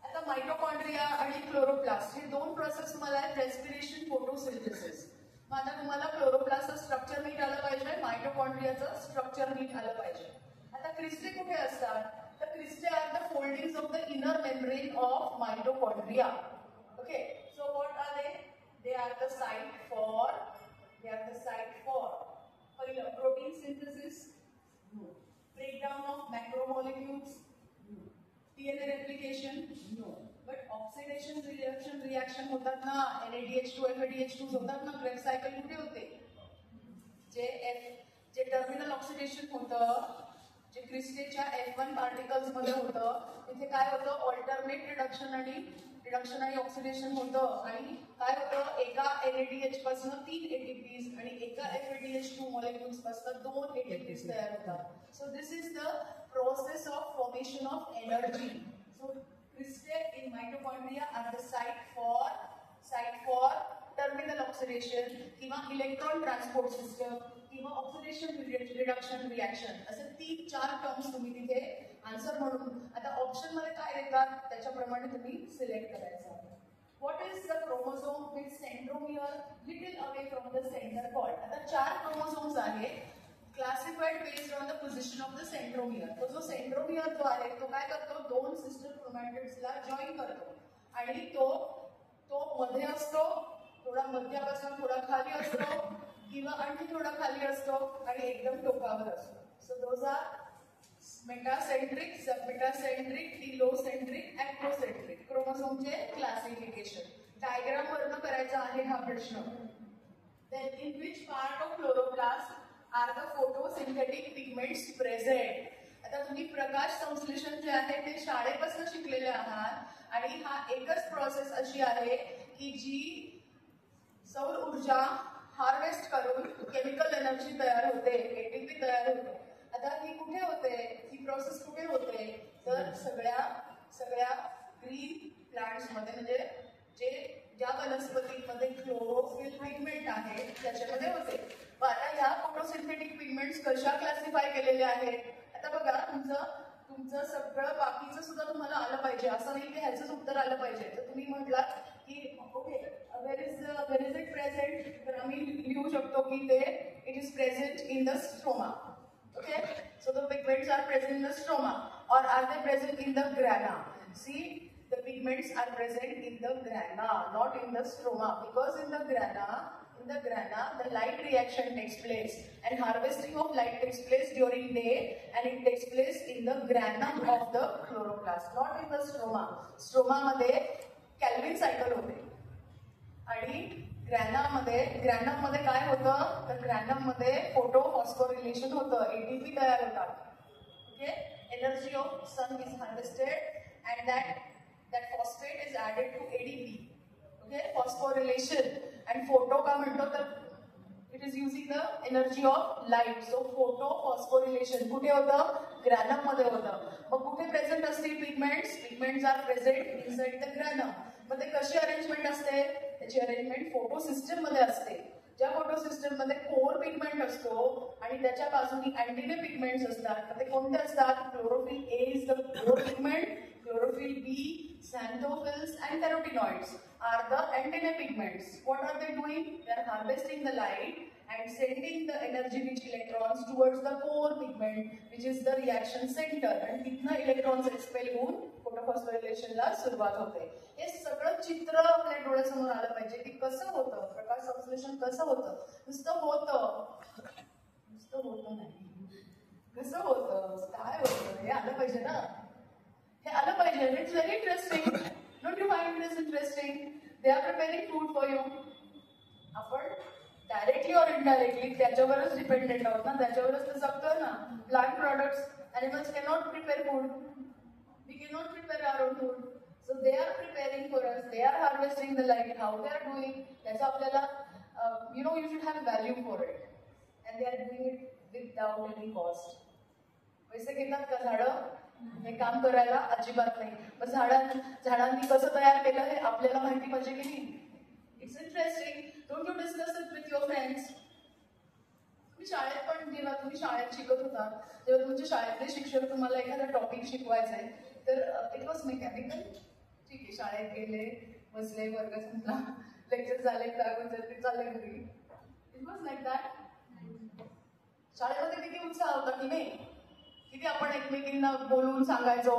आता मायटोकॉन्ड्रिया आणि क्लोरोप्लास्ट हे 2 प्रोसेस मला आहेत, रेस्पिरेशन, फोटोसिंथेसिस. मग आता तुम्हाला क्लोरोप्लास्टचं स्ट्रक्चर नीट आलं पाहिजे, मायटोकॉन्ड्रियाचं स्ट्रक्चर नीट आलं पाहिजे. आता क्रिस्टे कुठे असतात? तर cristae are the foldings of the inner membrane of mitochondria. Okay, so what are they? They are the site for protein synthesis, no. Breakdown of macromolecules, no. DNA replication, no. But oxidation reaction होतात ना, NADH2 FADH2 होतात ना, Krebs cycle कुठे होते? जे terminal oxidation होतं, जे क्रिस्टेच्या F1 particles मध्ये होतं, तिथे काय होतं? ऑल्टरनेट रिडक्शन आणि ऑक्सिडेशन होतं. आणि काय होतं? एका NADH पासून 3 ATPs आणि एका FADH2 मॉलिक्युल्स पासून 2 ATPs तयार होतात. So this is the process of formation of energy. So cristae in mitochondria are the site for site for terminal oxidation किंवा इलेक्ट्रॉन ट्रान्सपोर्ट सिस्टम किंवा ऑक्सिडेशन रिडक्शन रिॲक्शन असे 3-4 terms तुम्ही तिथे answer म्हणून आता ऑप्शन मध्ये काय देतात त्याच्याप्रमाणे तुम्ही सिलेक्ट करायचं. What is the chromosome with centromere little away from the center called? आता 4 chromosomes आहेत, classified based on the position of the centromere. तो जो centromere जो आहे तो काय करतो, 2 sister chromatids ला जॉईन करतो आणि तो मध्ये असतो, थोडा मध्यापासून थोडा खाली असतो किंवा आणखी थोडा खाली असतो आणि एकदम टोकावर असतो. So those are metacentric, submetacentric, telocentric, acrocentric क्रोमोसोमचे क्लासिफिकेशन. डायग्राम वरून करायचा आहे हा प्रश्न. Then in which part of chloroplast are the photosynthetic pigments present? आता तुम्ही प्रकाश संश्लेषण जे आहे ते शाळेपासून शिकलेले आहात आणि हा एकच प्रोसेस अशी आहे की जी सौर ऊर्जा हार्वेस्ट करून केमिकल एनर्जी तयार होते, एटीपी तयार होते. आता ही कुठे होते, ही प्रोसेस कुठे होते, तर सगळ्या ग्रीन प्लांट्स मध्ये, म्हणजे ज्या वनस्पतींमध्ये क्लोरोफिल पिगमेंट आहे त्याच्यामध्ये होते. आता ह्या फोटोसिंथेटिक पिगमेंट्स कशा क्लासिफाय केलेले आहेत. आता बघा तुमचं सगळं बाकीचं सुद्धा तुम्हाला आलं पाहिजे, असं नाही की ह्याचंच उत्तर आलं पाहिजे. तर तुम्ही म्हटलात की okay where is it present, तर आम्ही लिहू शकतो की ते it is present in the stroma. Okay, so the pigments are present in the stroma, or are they present in the grana? See, the pigments are present in the grana, not in the stroma, because in the grana, the light reaction takes place, and harvesting of light takes place during day, and it takes place in the grana of the chloroplast, not in the stroma. Stroma मध्ये Calvin cycle होते आणि ग्रॅनम मध्ये काय होतं, तर ग्रॅनम मध्ये photo phosphorylation होतं, ATP तयार होतात. Okay, energy of sun is harvested and that phosphate is added to ADP. Okay, phosphorylation and photo का म्हणतो, तर it is using the energy of light. So photo phosphorylation कुठे होतं, ग्रॅनम मध्ये होतं. मग कुठे प्रेझेंट असतील pigments are present inside the granum. मग ते कशी अरेंजमेंट असते, त्याची अरेंजमेंट फोटो सिस्टम मध्ये असते. ज्या फोटो सिस्टम मध्ये कोर पिगमेंट असतो आणि त्याच्या बाजूनी अँटीने पिगमेंट्स असतात. ते कोणते असतात, chlorophyll A is the core pigment, chlorophyll B, xanthophylls and carotenoids are the antennae pigments. What are they doing? They are harvesting the light and sending the energy rich electrons towards the core pigment, which is the reaction center. And तिथनं electrons expel होऊन फोटोफॉस्फोरिलेशनला सुरुवात होते. हे सगळं चित्र आपल्या डोळ्यासमोर आलं पाहिजे की कसं होतं, प्रकाश संश्लेषण कसं होतं. नुसतं होतं नाही, कसं होतं, काय होतं हे आलं पाहिजे ना. हे आलं पाहिजे. It's very interesting. Don't you find this interesting? They are preparing food for you. आपण डायरेक्टली और इनडायरेक्टली त्याच्यावरच डिपेंडेंट आहोत ना, त्याच्यावरच तर जगतोय ना. Plant products, animals cannot prepare food, we cannot prepare our own food. So they are preparing for us, they are harvesting the light, how they are doing, त्याचा आपल्याला you should have value for it, and they are doing it without any cost. पैसे घेतात का झाडं हे काम करायला? अजिबात नाही. पण झाडांनी कसं तयार केलं हे आपल्याला माहिती पाहिजे की नाही. It's interesting. Don't you discuss it with your friends. तुम्ही शाळेत पण जेव्हा तुम्ही शाळेत शिकत होता तेव्हा तुमच्या शाळेतले शिक्षक तुम्हाला एखादा टॉपिक शिकवायचा तर इट वॉज मेकॅनिकल. ठीक आहे, शाळेत गेले, बसले, वर्ग संपला, लेक्चर झाले, चालले घरी. It was like that. शाळेमध्ये किती उत्साह होता की नाही, किती आपण एकमेकींना बोलून सांगायचो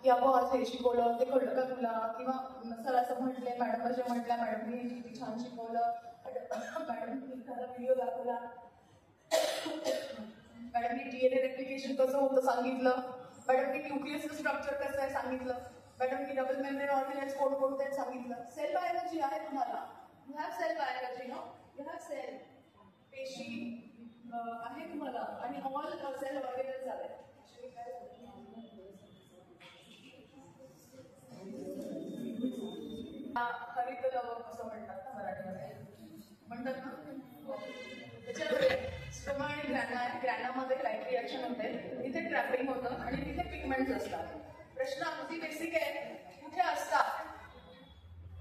की अगो आज हे शिकवलं, ते कळलं का तुला, किंवा सर असं म्हटले, मॅडम असे म्हटल्या, मॅडमनी किती छान शिकवलं, मॅडमनी एखादा व्हिडिओ दाखवला, मॅडमनी डीएनए रेप्लिकेशन कसं होतं सांगितलं, मॅडमनी न्यूक्लियसचं स्ट्रक्चर कसं आहे सांगितलं, मॅडमनी डबल मेम्ब्रेन ऑर्गॅनिल्स कोणकोणते सांगितलं. सेल बायोलॉजी आहे तुम्हाला. You have cell biology, no you have cell, पेशी आहे तुम्हाला आणि ऑल सेल ऑर्गॅनिल्स आले. हरित लवक असं म्हणतात ना मराठीमध्ये, म्हणतात ना. त्याच्यामध्ये स्ट्रोमा आणि ग्रॅनामध्ये लाईट रिॲक्शन होते, तिथे ट्रॅपिंग होतं आणि तिथे पिगमेंट्स असतात. प्रश्न अगदी बेसिक आहे, कुठे असतात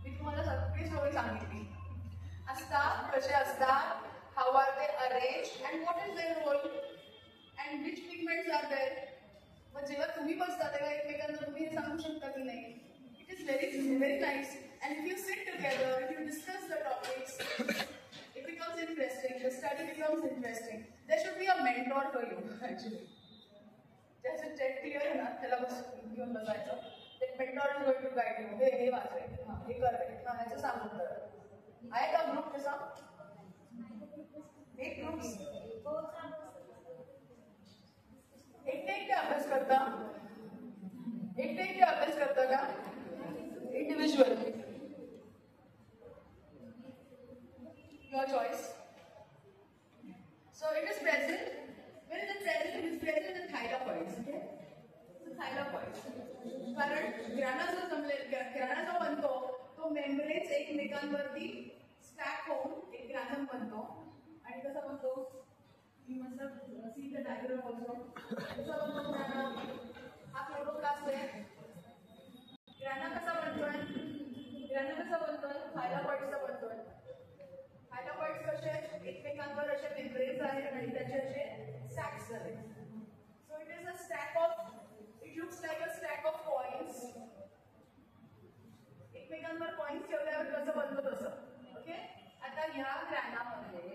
मी तुम्हाला सगळी स्टोरी सांगितली. is interesting. There should be a mentor for you, actually. Just a check clear है ना, त्याला बस घेऊन बसायचं. That mentor is going to guide you. हे वाचायचं, हाँ हे कर रे, हाँ ह्याचं सांग उत्तर. आहे का ग्रुप तसा? एक ग्रुप्स. एकटे अभ्यास करता? एकटे अभ्यास करता का? Individual. Your choice. So it is present. When it is present, it is present in the thylakoids. Okay? So thylakoids. कारण ग्राना जो बनतो तो मेम्ब्रेन्स एकमेकांवरती स्टॅक होऊन एक ग्रानम बनतो आणि कसा बनतो? You must have seen the diagram also. कसा बनतो ग्राना? हा क्लोरोप्लास्ट आहे. ग्राना कसा बनतोय? ग्राना कसा बनतोय? थायलाकॉइड्सचा बनतोय. थायलाकॉइड्स कसे एकमेकांवर असे मेम्ब्रेन्स आहेत आणि त्याचे असे स्टॅक्स झाले. So it is a stack of, it looks like a stack of coins. एकमेकांवर कॉइन्स ठेवल्यावर कसं बनतो तसं. ओके. आता या ग्रानामध्ये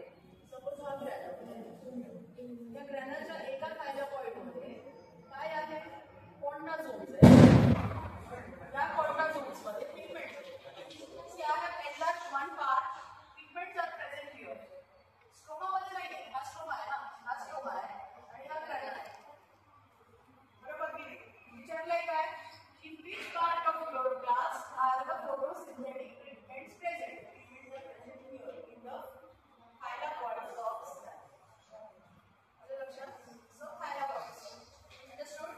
सपोज हा ग्राना, या ग्रानाच्या एका थायलाकॉइडमध्ये काय आहे? कॉन्टाझोम्स आहे. या कॉन्टाझोम्समध्ये pigments. See, I have enlarged one part. Pigments are present here. Stroma मध्ये नाही, हा स्ट्रोमा आहे ना, हा स्ट्रोमा आहे आणि हा ग्राना आहे. बरोबर की विचारलंय काय? In which part of chloroplast are the photosynthetic pigments present? Pigments are present here in the thylakoids of cell. आलं लक्षात? So thylakoids. Understood?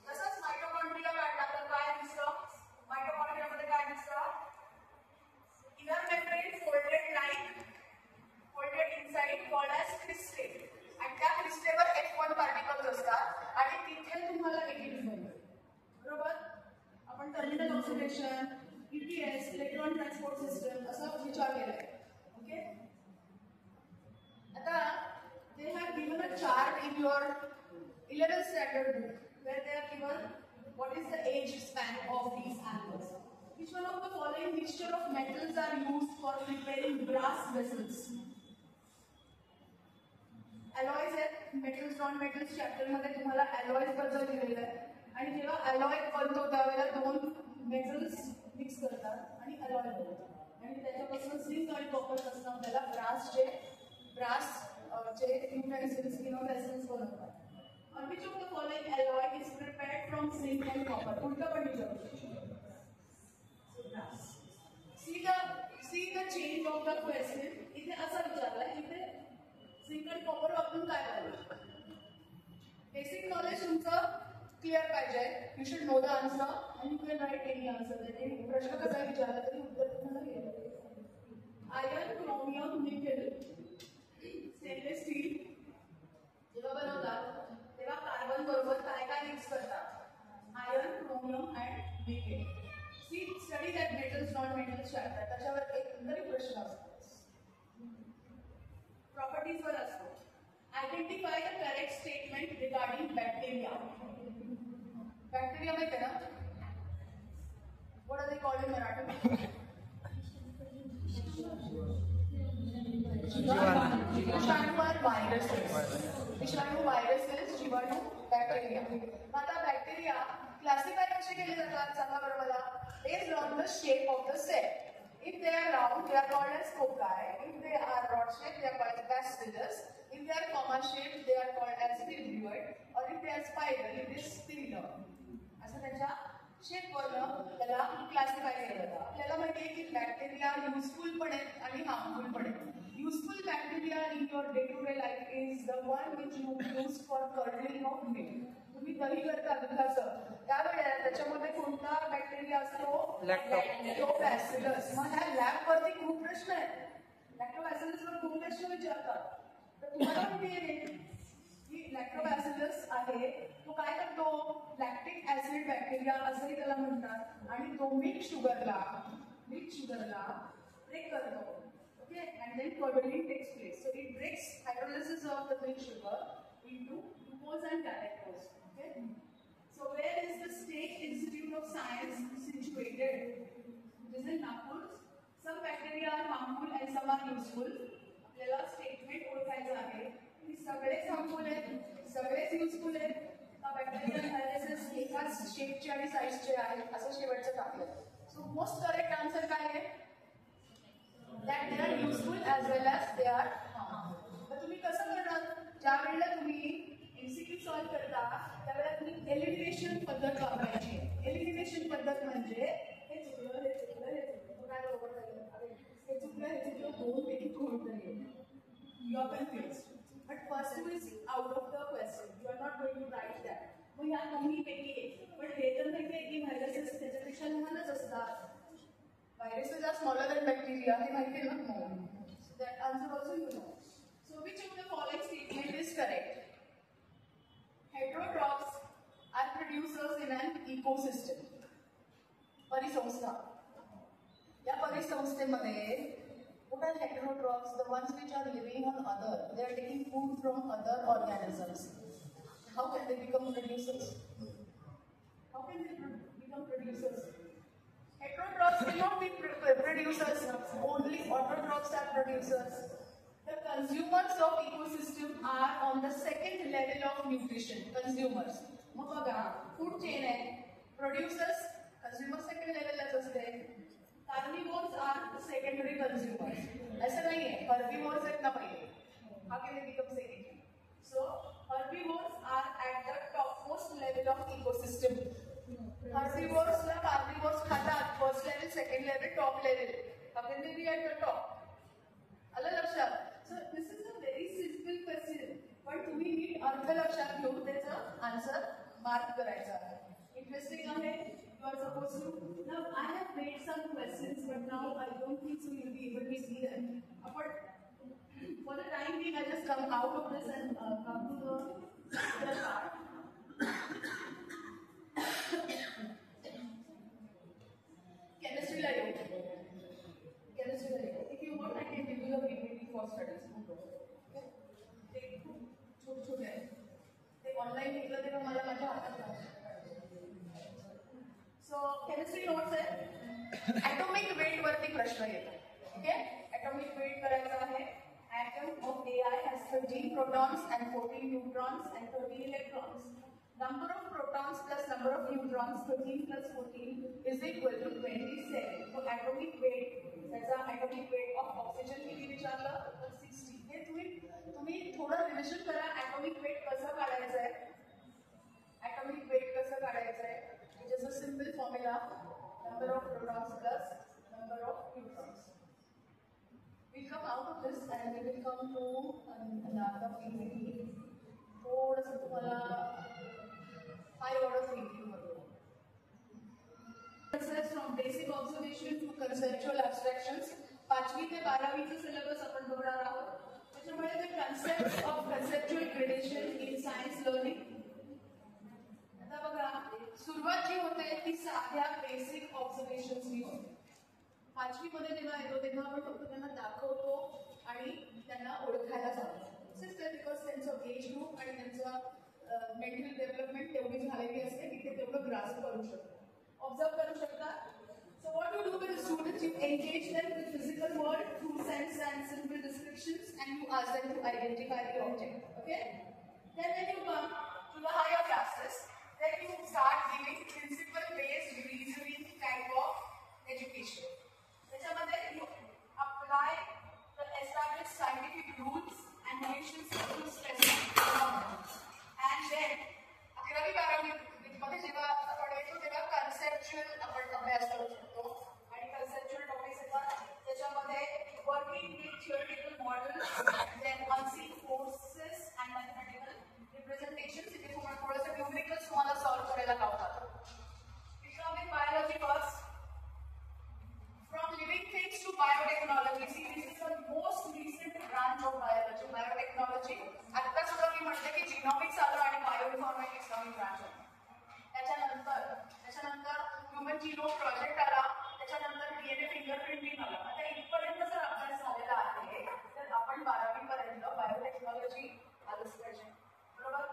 तसंच माइटोकॉन्ड्रिया काढला तर काय दिसतं? माइटोकॉन्ड्रियामध्ये काय दिसतं? Inner membrane folded inside called as cristae. आणि त्या क्रिस्टेवर F1 पार्टिकल्स असतात आणि तिथे तुम्हाला लिपिड्स बनतात. बरोबर? आपण terminal oxidation, ETS, electron transport system असं विचार केलाय. ओके. आता they have given a chart in your 11th standard book where they have given what is the age span of these animals. Which one of the following mixture of metals are used for preparing brass vessels? Alloys आहेत, metals, non-metals chapter मध्ये तुम्हाला alloys बद्दल दिलेलं आहे. आणि जेव्हा alloy बनतो त्यावेळेला दोन metals मिक्स करतात आणि alloy बनतो. आणि त्याच्यापासून झिंक आणि कॉपर पासून आपल्याला ब्रासचे utensils, vessels बनवतात. Which of the following alloy is prepared from zinc and copper? उलटा पण विचारू. See the change of the question. इथे असा विचारला, इथे झिंक आणि कॉपर वापरून काय करायचं? बेसिक नॉलेज तुमचं क्लिअर पाहिजे. You should know the answer and you can write any answer. त्याने प्रश्न कसा विचारला तरी उत्तर तुम्हाला लिहायचं. Iron, chromium, nickel, stainless steel जेव्हा बनवतात तेव्हा कार्बन बरोबर काय काय मिक्स करतात? Iron, chromium and nickel. Study that metals, non metals chapter त्याच्यावर एक तरी प्रश्न असतो. प्रॉपर्टीज वर असतो. Identify the correct statement regarding bacteria. Bacteria माहिती आहे ना? What are they called in Marathi? विषाणू व्हायरसेस, जीवाणू, बॅक्टेरिया. आता बॅक्टेरिया क्लासिफाय कसे केले जातात सांगा बरं मला. Based on the shape of the cell. If they are round, they are called as foci. If they are rod shaped, they are called as bacillus. If they are comma shaped, they are called as vibrio. Or if they are spiral, it is spirillum. असं त्याच्या शेपवरनं त्याला classify केलं जातं. आपल्याला माहिती आहे की bacteria useful पण आहेत आणि हार्मफुल पण आहेत. Useful bacteria in your day-to-day life is the one which you use for curdling of milk. तुम्ही दही करता दुधाचं त्यावेळेला त्याच्यामध्ये कोणता बॅक्टेरिया असतो? लॅक्टोबॅसिलस. मग ह्या लॅबवरती खूप प्रश्न आहेत. लॅक्टोबॅसिलसवर खूप प्रश्न विचारतात. तर तुम्हाला माहिती आहे की लॅक्टोबॅसिलस आहे तो काय करतो? लॅक्टिक ऍसिड बॅक्टेरिया असंही त्याला म्हणतात आणि तो मिल्क शुगरला ब्रेक करतो. Okay, and then curdling takes place. So it breaks hydrolysis of the milk sugar into glucose and galactose. Okay. So where is the State Institute of Science situated? It is in Nagpur. Some bacteria are harmful and some are useful. आपल्याला statement ओळखायचं आहे. सगळेच harmful आहेत, सगळेच useful आहेत. Bacterial viruses एकाच शेपचे आणि साईजचे आहेत असं शेवटचं टाकलं. सो मोस्ट करेक्ट आन्सर काय आहे? That they are useful as well as they are harmful. तर तुम्ही कसं करणार? ज्या वेळेला तुम्ही MCQ सॉल्व्ह करता त्यावेळेला तुम्ही एलिमिनेशन पद्धत वापरायची. एलिमिनेशन पद्धत म्हणजे हे चुकलं, हे चुकलं, हे चुकलं, काय बरोबर झालं, हे चुकलं, हे चुकलं, दोन पैकी कोणतरी you are confuse. But first is out of the question, you are not going to write that. मग या दोन्हीपैकी एक, पण हे तर माहिती आहे की व्हायरसेस त्याच्यापेक्षा लहानच असतात. Viruses are smaller than bacteria. हे माहिती आहे ना? No. So that answer also you know. So which of the following statement is correct? Heterotrophs are producers in an ecosystem. परिसंस्था. या परिसंस्थेमध्ये what are heterotrophs? The ones which are living on other. They are taking food from other organisms. How can they become producers? How can they become producers? Heterotrophs cannot be producers. Only autotrophs are producers. The consumers of ecosystem are on the second level of nutrition. Consumers. मग बघा, food chain आहे. Producers, consumers second level लाच असते. Carnivores are secondary consumers. ऐसा नहीं है. Herbivores आहेत ना पहिले. How can they become secondary? So herbivores are at the topmost level of ecosystem. Herbivores ला carnivores खातात. First level, second level, top level. How can they be at the top? आलं लक्षात? So this is a very simple question. पण तुम्ही नीट अर्थ लक्षात घेऊन त्याचं आन्सर मार्क करायचं आहे. Interesting आहे. You are supposed to. Now I have made some questions, but now I don't think so you'll be able to see them. But for the time being, I just come out of this and come to the part. Chemistry ला येऊ. Chemistry ला येऊ. If you want, I can give you the PPT for studies. ते खूप छोटे आहे. ते online घेतलं तेव्हा मला माझ्या हातात. So chemistry notes आहे. Atomic weight वरती प्रश्न येतात. ओके, atomic weight करायचा आहे. Atom of AI has 13 protons and 14 neutrons and 13 electrons. Number of protons plus number of neutrons, 13 plus 14 is equal to 27. So atomic weight, त्याचा atomic weight of oxygen किती विचारलं? 60. हे तुम्ही थोडं रिव्हिजन करा. atomic weight कसं काढायचं आहे? atomic weight कसं काढायचं आहे? It is a simple formula. Number of protons plus number of neutrons. We'll come out of this and we will come to another PPT. थोडंसं तुम्हाला high order thinking करू. From basic observation to conceptual abstractions. 5वी ते 12वीचं syllabus आपण बघणार आहोत. त्याच्यामुळे the concepts of conceptual gradation in science learning. आता बघा, सुरुवात जी होते ती साध्या बेसिक ऑब्झर्वेशन्सनी होते. 5वी मध्ये जेव्हा येतो तेव्हा आपण फक्त त्यांना दाखवतो आणि त्यांना ओळखायला सांगतो. बिकॉज त्यांचं एज ग्रुप आणि त्यांचं मेंटल डेव्हलपमेंट तेवढी झालेली असते की ते तेवढं ग्रास्प करू शकतात, ऑब्झर्व करू शकतात. So what you do with the students, you engage them with physical world through sense and simple descriptions, and you ask them to identify the object. Okay? Then when you come to the higher classes, then you start giving principle-based reasoning type of education. त्याच्यामध्ये you apply the established scientific rules and relations to specific phenomena. And then 11वी-12वी मध्ये जेव्हा आपण येतो तेव्हा conceptual आपण अभ्यास करू शकतो. आणि कन्सेप्च्युअल टॉपिक्स येतात त्याच्यामध्ये working with theoretical models, then unseen forces and mathematical representations. इथे थोडंसं न्यूमेरिकल्स तुम्हाला सॉल्व्ह करायला लावतात. Economic biology first. From living things to biotechnology. See, this is the most recent branch of biology, biotechnology. आता सुद्धा मी म्हटलं की जिनॉमिक्स आलं आणि बायोइन्फॉर्मॅटिक्स नवीन ब्रांच आहे. त्याच्यानंतर ह्युमन जिनोम प्रोजेक्ट आला, त्याच्यानंतर DNA फिंगरप्रिंटिंग आलं. आता इथपर्यंत जर अभ्यास झालेला आहे तर आपण 12वी पर्यंत बायोटेक्नॉलॉजी आलंच पाहिजे, बरोबर.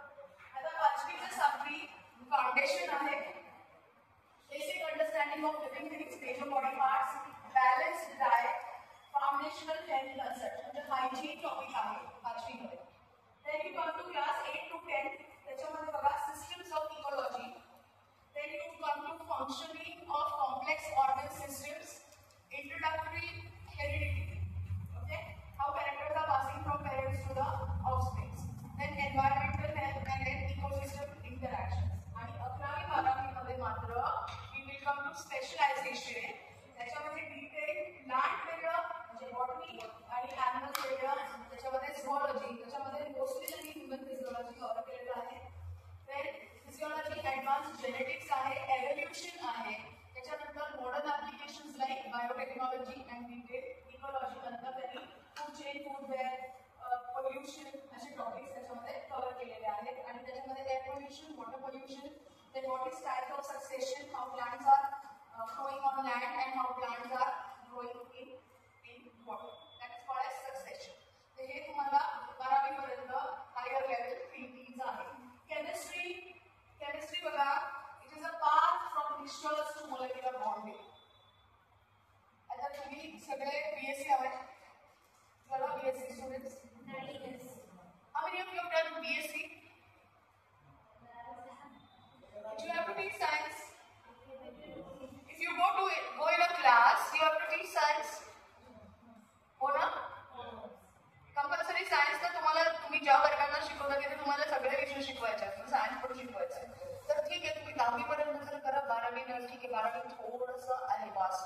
आता 5वी ते 7वी फाउंडेशन आहे. Basic understanding of living things, major body parts, balanced diet, foundational health concepts. म्हणजे hygiene topic आहे 5वी मध्ये. Then what is type of succession, how plants are growing on land and how plants are growing in water. That is called as succession. तर हे तुम्हाला 12वी पर्यंत higher level thinking आहे. Chemistry बघा, it is a path from mixtures to molecular bonding. आता तुम्ही सगळे बीएससी आहात, चला BSc students. How many of you have done BSc? Do you have to teach science? If you go in a class, you have to teach science. हो ना? Compulsory science तर तुम्ही ज्या वर्गांना शिकवता तिथे तुम्हाला सगळे विषय शिकवायचे आहेत, सायन्स पण शिकवायचं आहे. तर ठीक आहे, तुम्ही 10वी पर्यंत जर करा, 12वी ठीक आहे, 12वी थोडंसं आहे वास्ट,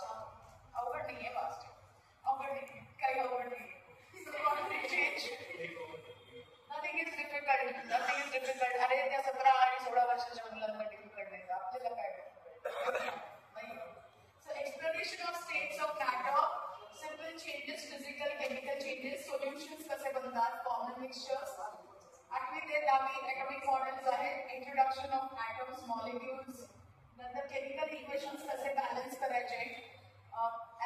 अवघड नाही आहे, वास्ट अवघड नाही, काही अवघड नाही. Nothing is difficult. अरे त्या 17 आणि 16 वर्षाच्या मुलांना डिफिकल्ट नाही, आपल्याला काय नाही. So exploration of states of matter, simple changes, physical, chemical changes, solutions कसे बनतात, common mixtures. 8वी ते 10वी atomic models आहेत, introduction of atoms, molecules. नंतर chemical equations कसे balance करायचे,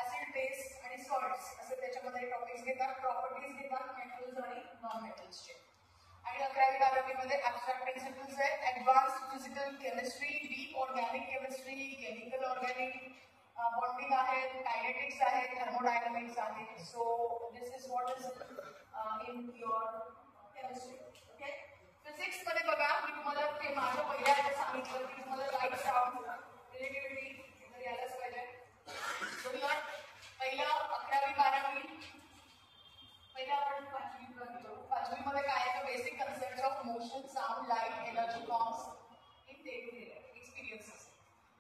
acid, base आणि salts असे त्याच्यामध्ये टॉपिक्स घेतात, प्रॉपर्टीज घेतात मेटल्स आणि नॉन मेटल्सचे. आणि 11वी 12वी मध्ये ॲब्स्ट्रॅक्ट प्रिन्सिपल्स आहेत, advanced physical chemistry, deep organic chemistry, chemical organic bonding आहेत, कायनेटिक्स आहेत, थर्मोडायनामिक्स आहेत. So this is what is in your chemistry. Okay, physics मध्ये बघा, मी तुम्हाला ते माझ्या पहिल्या सांगितलं की तुम्हाला लाईट, साऊंड, रिलेटिव्हिटी तर यायलाच पाहिजे. पहिला 11वी 12वी पहिला आपण 5वी बघतो. 5वी मध्ये काय आहे, basic concept of motion, sound, light, energy forms in day to day experiences.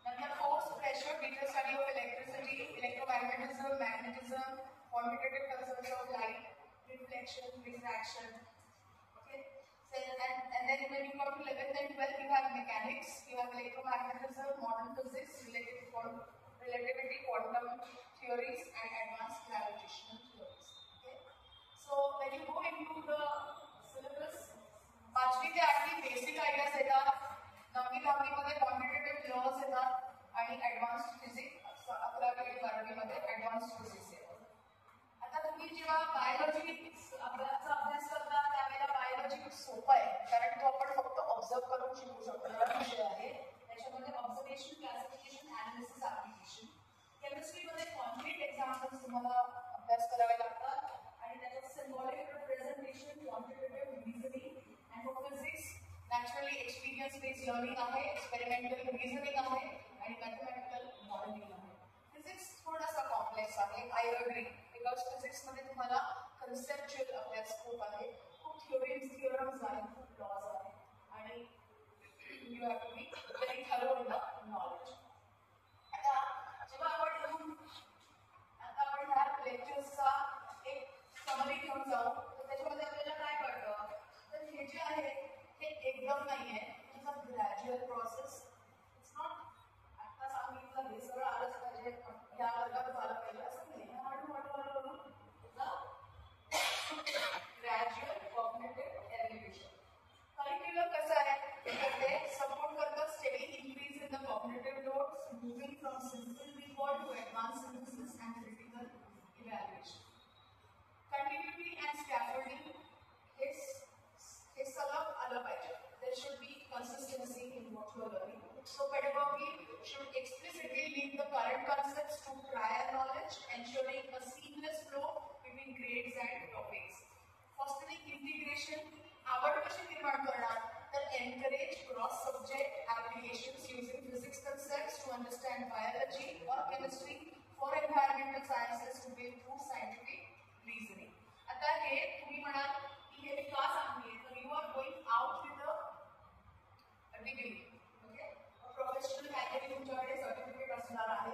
नंतर force, pressure, detail study of electricity, electromagnetism, magnetism, quantitative concept of light, reflection, refraction. Okay, so and then when you come to 11th and 12th, you have mechanics, you have electromagnetism, modern physics, relativity, quantum theories, and advanced gravitational theories. Okay, so when you go into the syllabus, 5वी ते 8वी basic ideas येतात, 9वी 10वी मध्ये quantitative lodge येतात आणि advanced physics, 11वी आणि 12वी मध्ये advanced physics येतात. आता तुम्ही जेव्हा बायोलॉजी अभ्यास करता त्यावेळेला बायोलॉजी खूप सोपं आहे, कारण तो आपण फक्त ऑब्झर्व करून शिकू शकतो. हा विषय आहे, त्याच्यामध्ये ऑब्झर्वेशन, क्लासिफिकेशन, ॲनालिसिस, ॲप्लिकेशन. केमिस्ट्रीमध्ये कॉन्क्रीट एक्झाम्पल्स तुम्हाला अभ्यास करावे लागतात आणि त्याच्यात सिम्बॉलिक रिप्रेझेंटेशन, क्वांटिटेटिव्ह रिझनिंग. आणि for physics naturally experience based learning आहे, एक्सपेरिमेंटल रिझनिंग आहे आणि मॅथमॅटिकल मॉडेलिंग आहे. फिजिक्स थोडासा कॉम्प्लेक्स आहे, आय अग्री, बिकॉज फिजिक्समध्ये तुम्हाला कन्सेप्च्युअल अभ्यास खूप आहे, खूप थिओरम्स आहेत, खूप लॉज आहेत आणि you have to be very thorough in the knowledge. आता जेव्हा आपण ह्या लेक्चर्सचा एक समरी घेऊन जाऊ तर त्याच्यामध्ये आपल्याला काय कळतं, तर हे जे आहे हे एकदम नाही आहे, it's a gradual process. It's not आता सांगितलं हे सगळं आलंच पाहिजे, या वर्गात झालं पाहिजे असं नाही. हळूहळू ग्रॅज्युअल कॉग्निटिव्ह एलिव्हेशन. करिक्युलर कसं आहे, ते सपोर्ट करतं study increase in the cognitive loads, moving from simple record to advance synthesis and critical evaluation. Continuity and scaffolding हे सलग आलं पाहिजे. There should be consistency in what you are learning. So pedagogy should explicitly link the current concepts to prior knowledge, ensuring a seamless flow between grades and topics. Fostering integration, आवड कशी निर्माण करणार, तर encourage cross-subject applications using physics concepts to understand biology or chemistry for environmental sciences to build through scientific reasoning. आता हे तुम्ही म्हणाल की हे का सांगते, तर you are going out with a degree, okay? A professional category तुमच्याकडे सर्टिफिकेट असणार आहे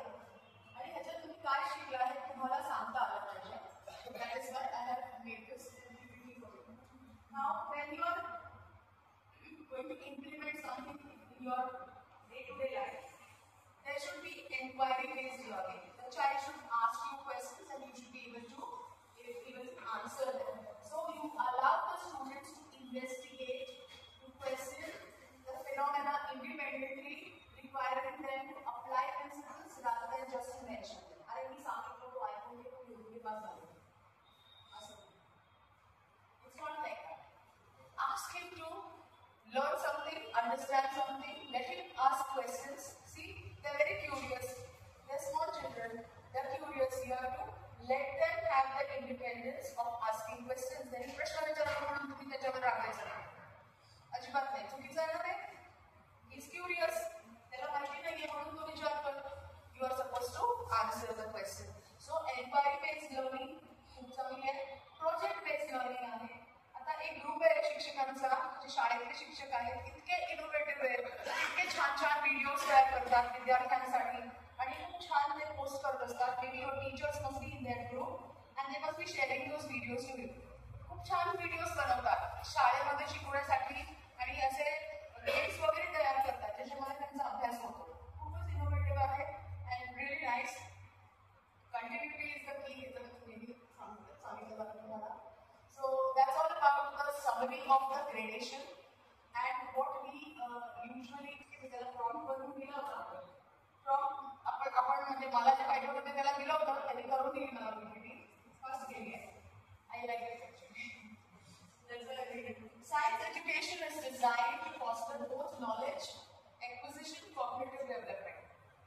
आणि ह्याच्यात तुम्ही काय शिकला हे तुम्हाला सांगता आलं पाहिजे. So that is why I have made this PPT for you. Now when you are going to implement something in your day-to-day life, there should be inquiry-based learning. The child should ask you questions and you should be able to answer them. So you allow the students to investigate, to question the phenomena independently understand something, let him ask questions. See, they're very curious. They're small children. They're curious. You have to let them have the independence of asking questions. त्यांनी प्रश्न विचारला म्हणून तुम्ही त्याच्यावर रागायचं नाही. अजिबात नाही. चुकीचं आहे ना ते? He's curious. त्याला माहिती नाहीये म्हणून तो विचारतो. You are supposed to answer the question. So inquiry based learning खूप चांगली आहे. प्रोजेक्ट बेस्ड लर्निंग आहे. आता एक ग्रुप आहे शिक्षकांचा, जे शाळेतले शिक्षक आहेत, इतके इनोव्हेटिव्ह आहेत, इतके छान छान व्हिडिओज तयार करतात विद्यार्थ्यांसाठी आणि खूप छान ते पोस्ट करत असतात. Maybe your teachers must be in that group and they must be sharing those videos to you. खूप छान व्हिडिओज बनवतात शाळेमध्ये शिकवण्यासाठी आणि असे गेम्स वगैरे तयार करतात ज्याच्यामध्ये त्यांचा अभ्यास होतो. खूपच इनोव्हेटिव्ह आहे and really nice. Continuity is the key, हे तर तुम्ही सांगितलं जातं तुम्हाला. So that's all about the summary of the gradation and what we usually त्याला prompt करून दिला होता. Prompt आपण म्हणजे मला जे पाहिजे होतं ते त्याला दिलं होतं, त्यांनी करून दिली मला PPT. फर्स्ट केली आहे. I like it actually. That's what I think. Science education is designed to foster both knowledge acquisition, cognitive development.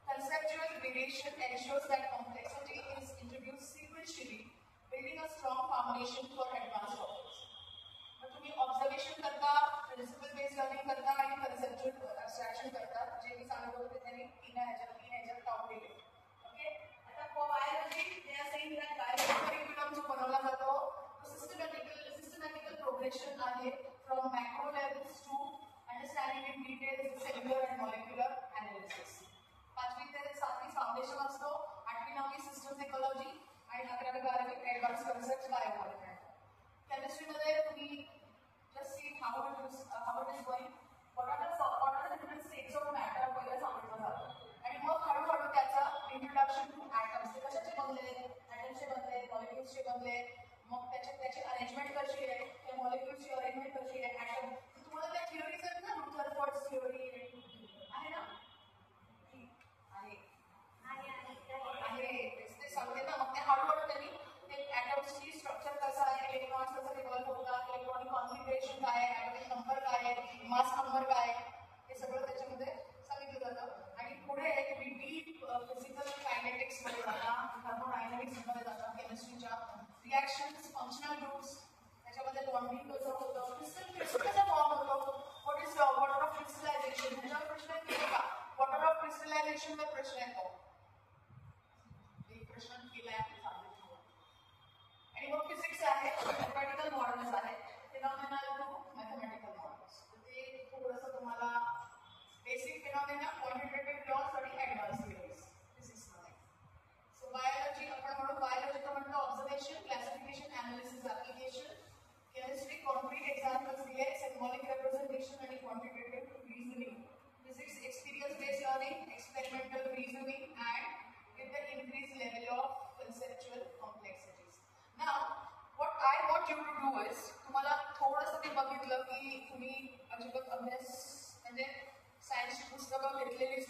Conceptual gradation ensures that complexity is introduced sequentially, building a strong foundation for advanced topics. मग तुम्ही observation करता, principal based learning करता आणि conceptual abstraction करता. जे मी सांगत होते त्यांनी तीन ह्याच्यात काउंट केले. ओके, आता biology they are saying that biology curriculum जो बनवला जातो सिस्टमॅटिकल प्रोग्रेशन आहे from macro levels to understanding in detail cellular and molecular analysis. 5वी ते 7वी फाउंडेशन असतो, 8वी 9वी सिस्टम इकॉलॉजी आणि 11वी 12वी ॲडव्हान्स कन्सेप्ट बायोमॉलिक्युलर. केमिस्ट्रीमध्ये तुम्ही just see how it is going, what are the different states of matter पहिलं सांगितलं जातं आणि मग हळूहळू त्याचा इंट्रोडक्शन टू ॲटम्स. ते कशाचे बनले, ॲटम्सचे बनले, मॉलिक्युल्सचे बनले, मग त्याची अरेंजमेंट कशी आहे, त्या मॉलिक्युल्सची अरेंजमेंट कशी आहे, ॲटम. तुम्हाला त्या थिअरीज आहेत ना, रुदरफोर्ड थिअरी आहे ना, ते सांगते ना. मग ते हळूहळू त्यांनी ते ॲटम्सची स्ट्रक्चर कसं आहे, इलेक्ट्रॉन्स कसं डेव्हलप होतात, इलेक्ट्रॉनिक कॉन्फिगरेशन काय आहे, ॲटॉमिक नंबर काय आहे, मास नंबर काय आहे, हे सगळं त्याच्यामध्ये सांगितलं जातं. आणि पुढे तुम्ही डीप फिजिकल कायनेटिक्समध्ये जाता, थर्मोडायनॅमिक्समध्ये जाता, केमिस्ट्रीच्या रिॲक्शन्स, फंक्शनल ग्रुप्स, त्याच्यामध्ये बॉन्डिंग कसं होतं, क्रिस्टल कसा फॉर्म होतो, what is water of crystallization, ह्याच्यावर प्रश्न येतो का? वॉटर ऑफ क्रिस्टलायझेशनवर प्रश्न येतो. प्रश्न केला आहे आणि मग फिजिक्स आहे, मॅथमॅटिकल मॉडेल्स आहेत, फिनॉमिनल टू मॅथमॅटिकल मॉडेल्स. ते थोडंसं तुम्हाला बेसिक फिनॉमिना, क्वांटिटेटिव्ह लॉज आणि ॲडव्हान्स थिअरीज फिजिक्समध्ये. सो बायोलॉजी आपण म्हणू, बायोलॉजीचं म्हणतो observation, classification, analysis, application. Chemistry concrete examples दिले, सिम्बॉलिक रिप्रेझेंटेशन आणि quantitative reasoning. Physics experience based learning, experimental reasoning and with the increased level of conceptual complexities. Now, what I want you to do is, तुम्हाला थोडंसं ते बघितलं की तुम्ही अजिबात अभ्यास म्हणजे सायन्सची पुस्तकं घेतलेलीच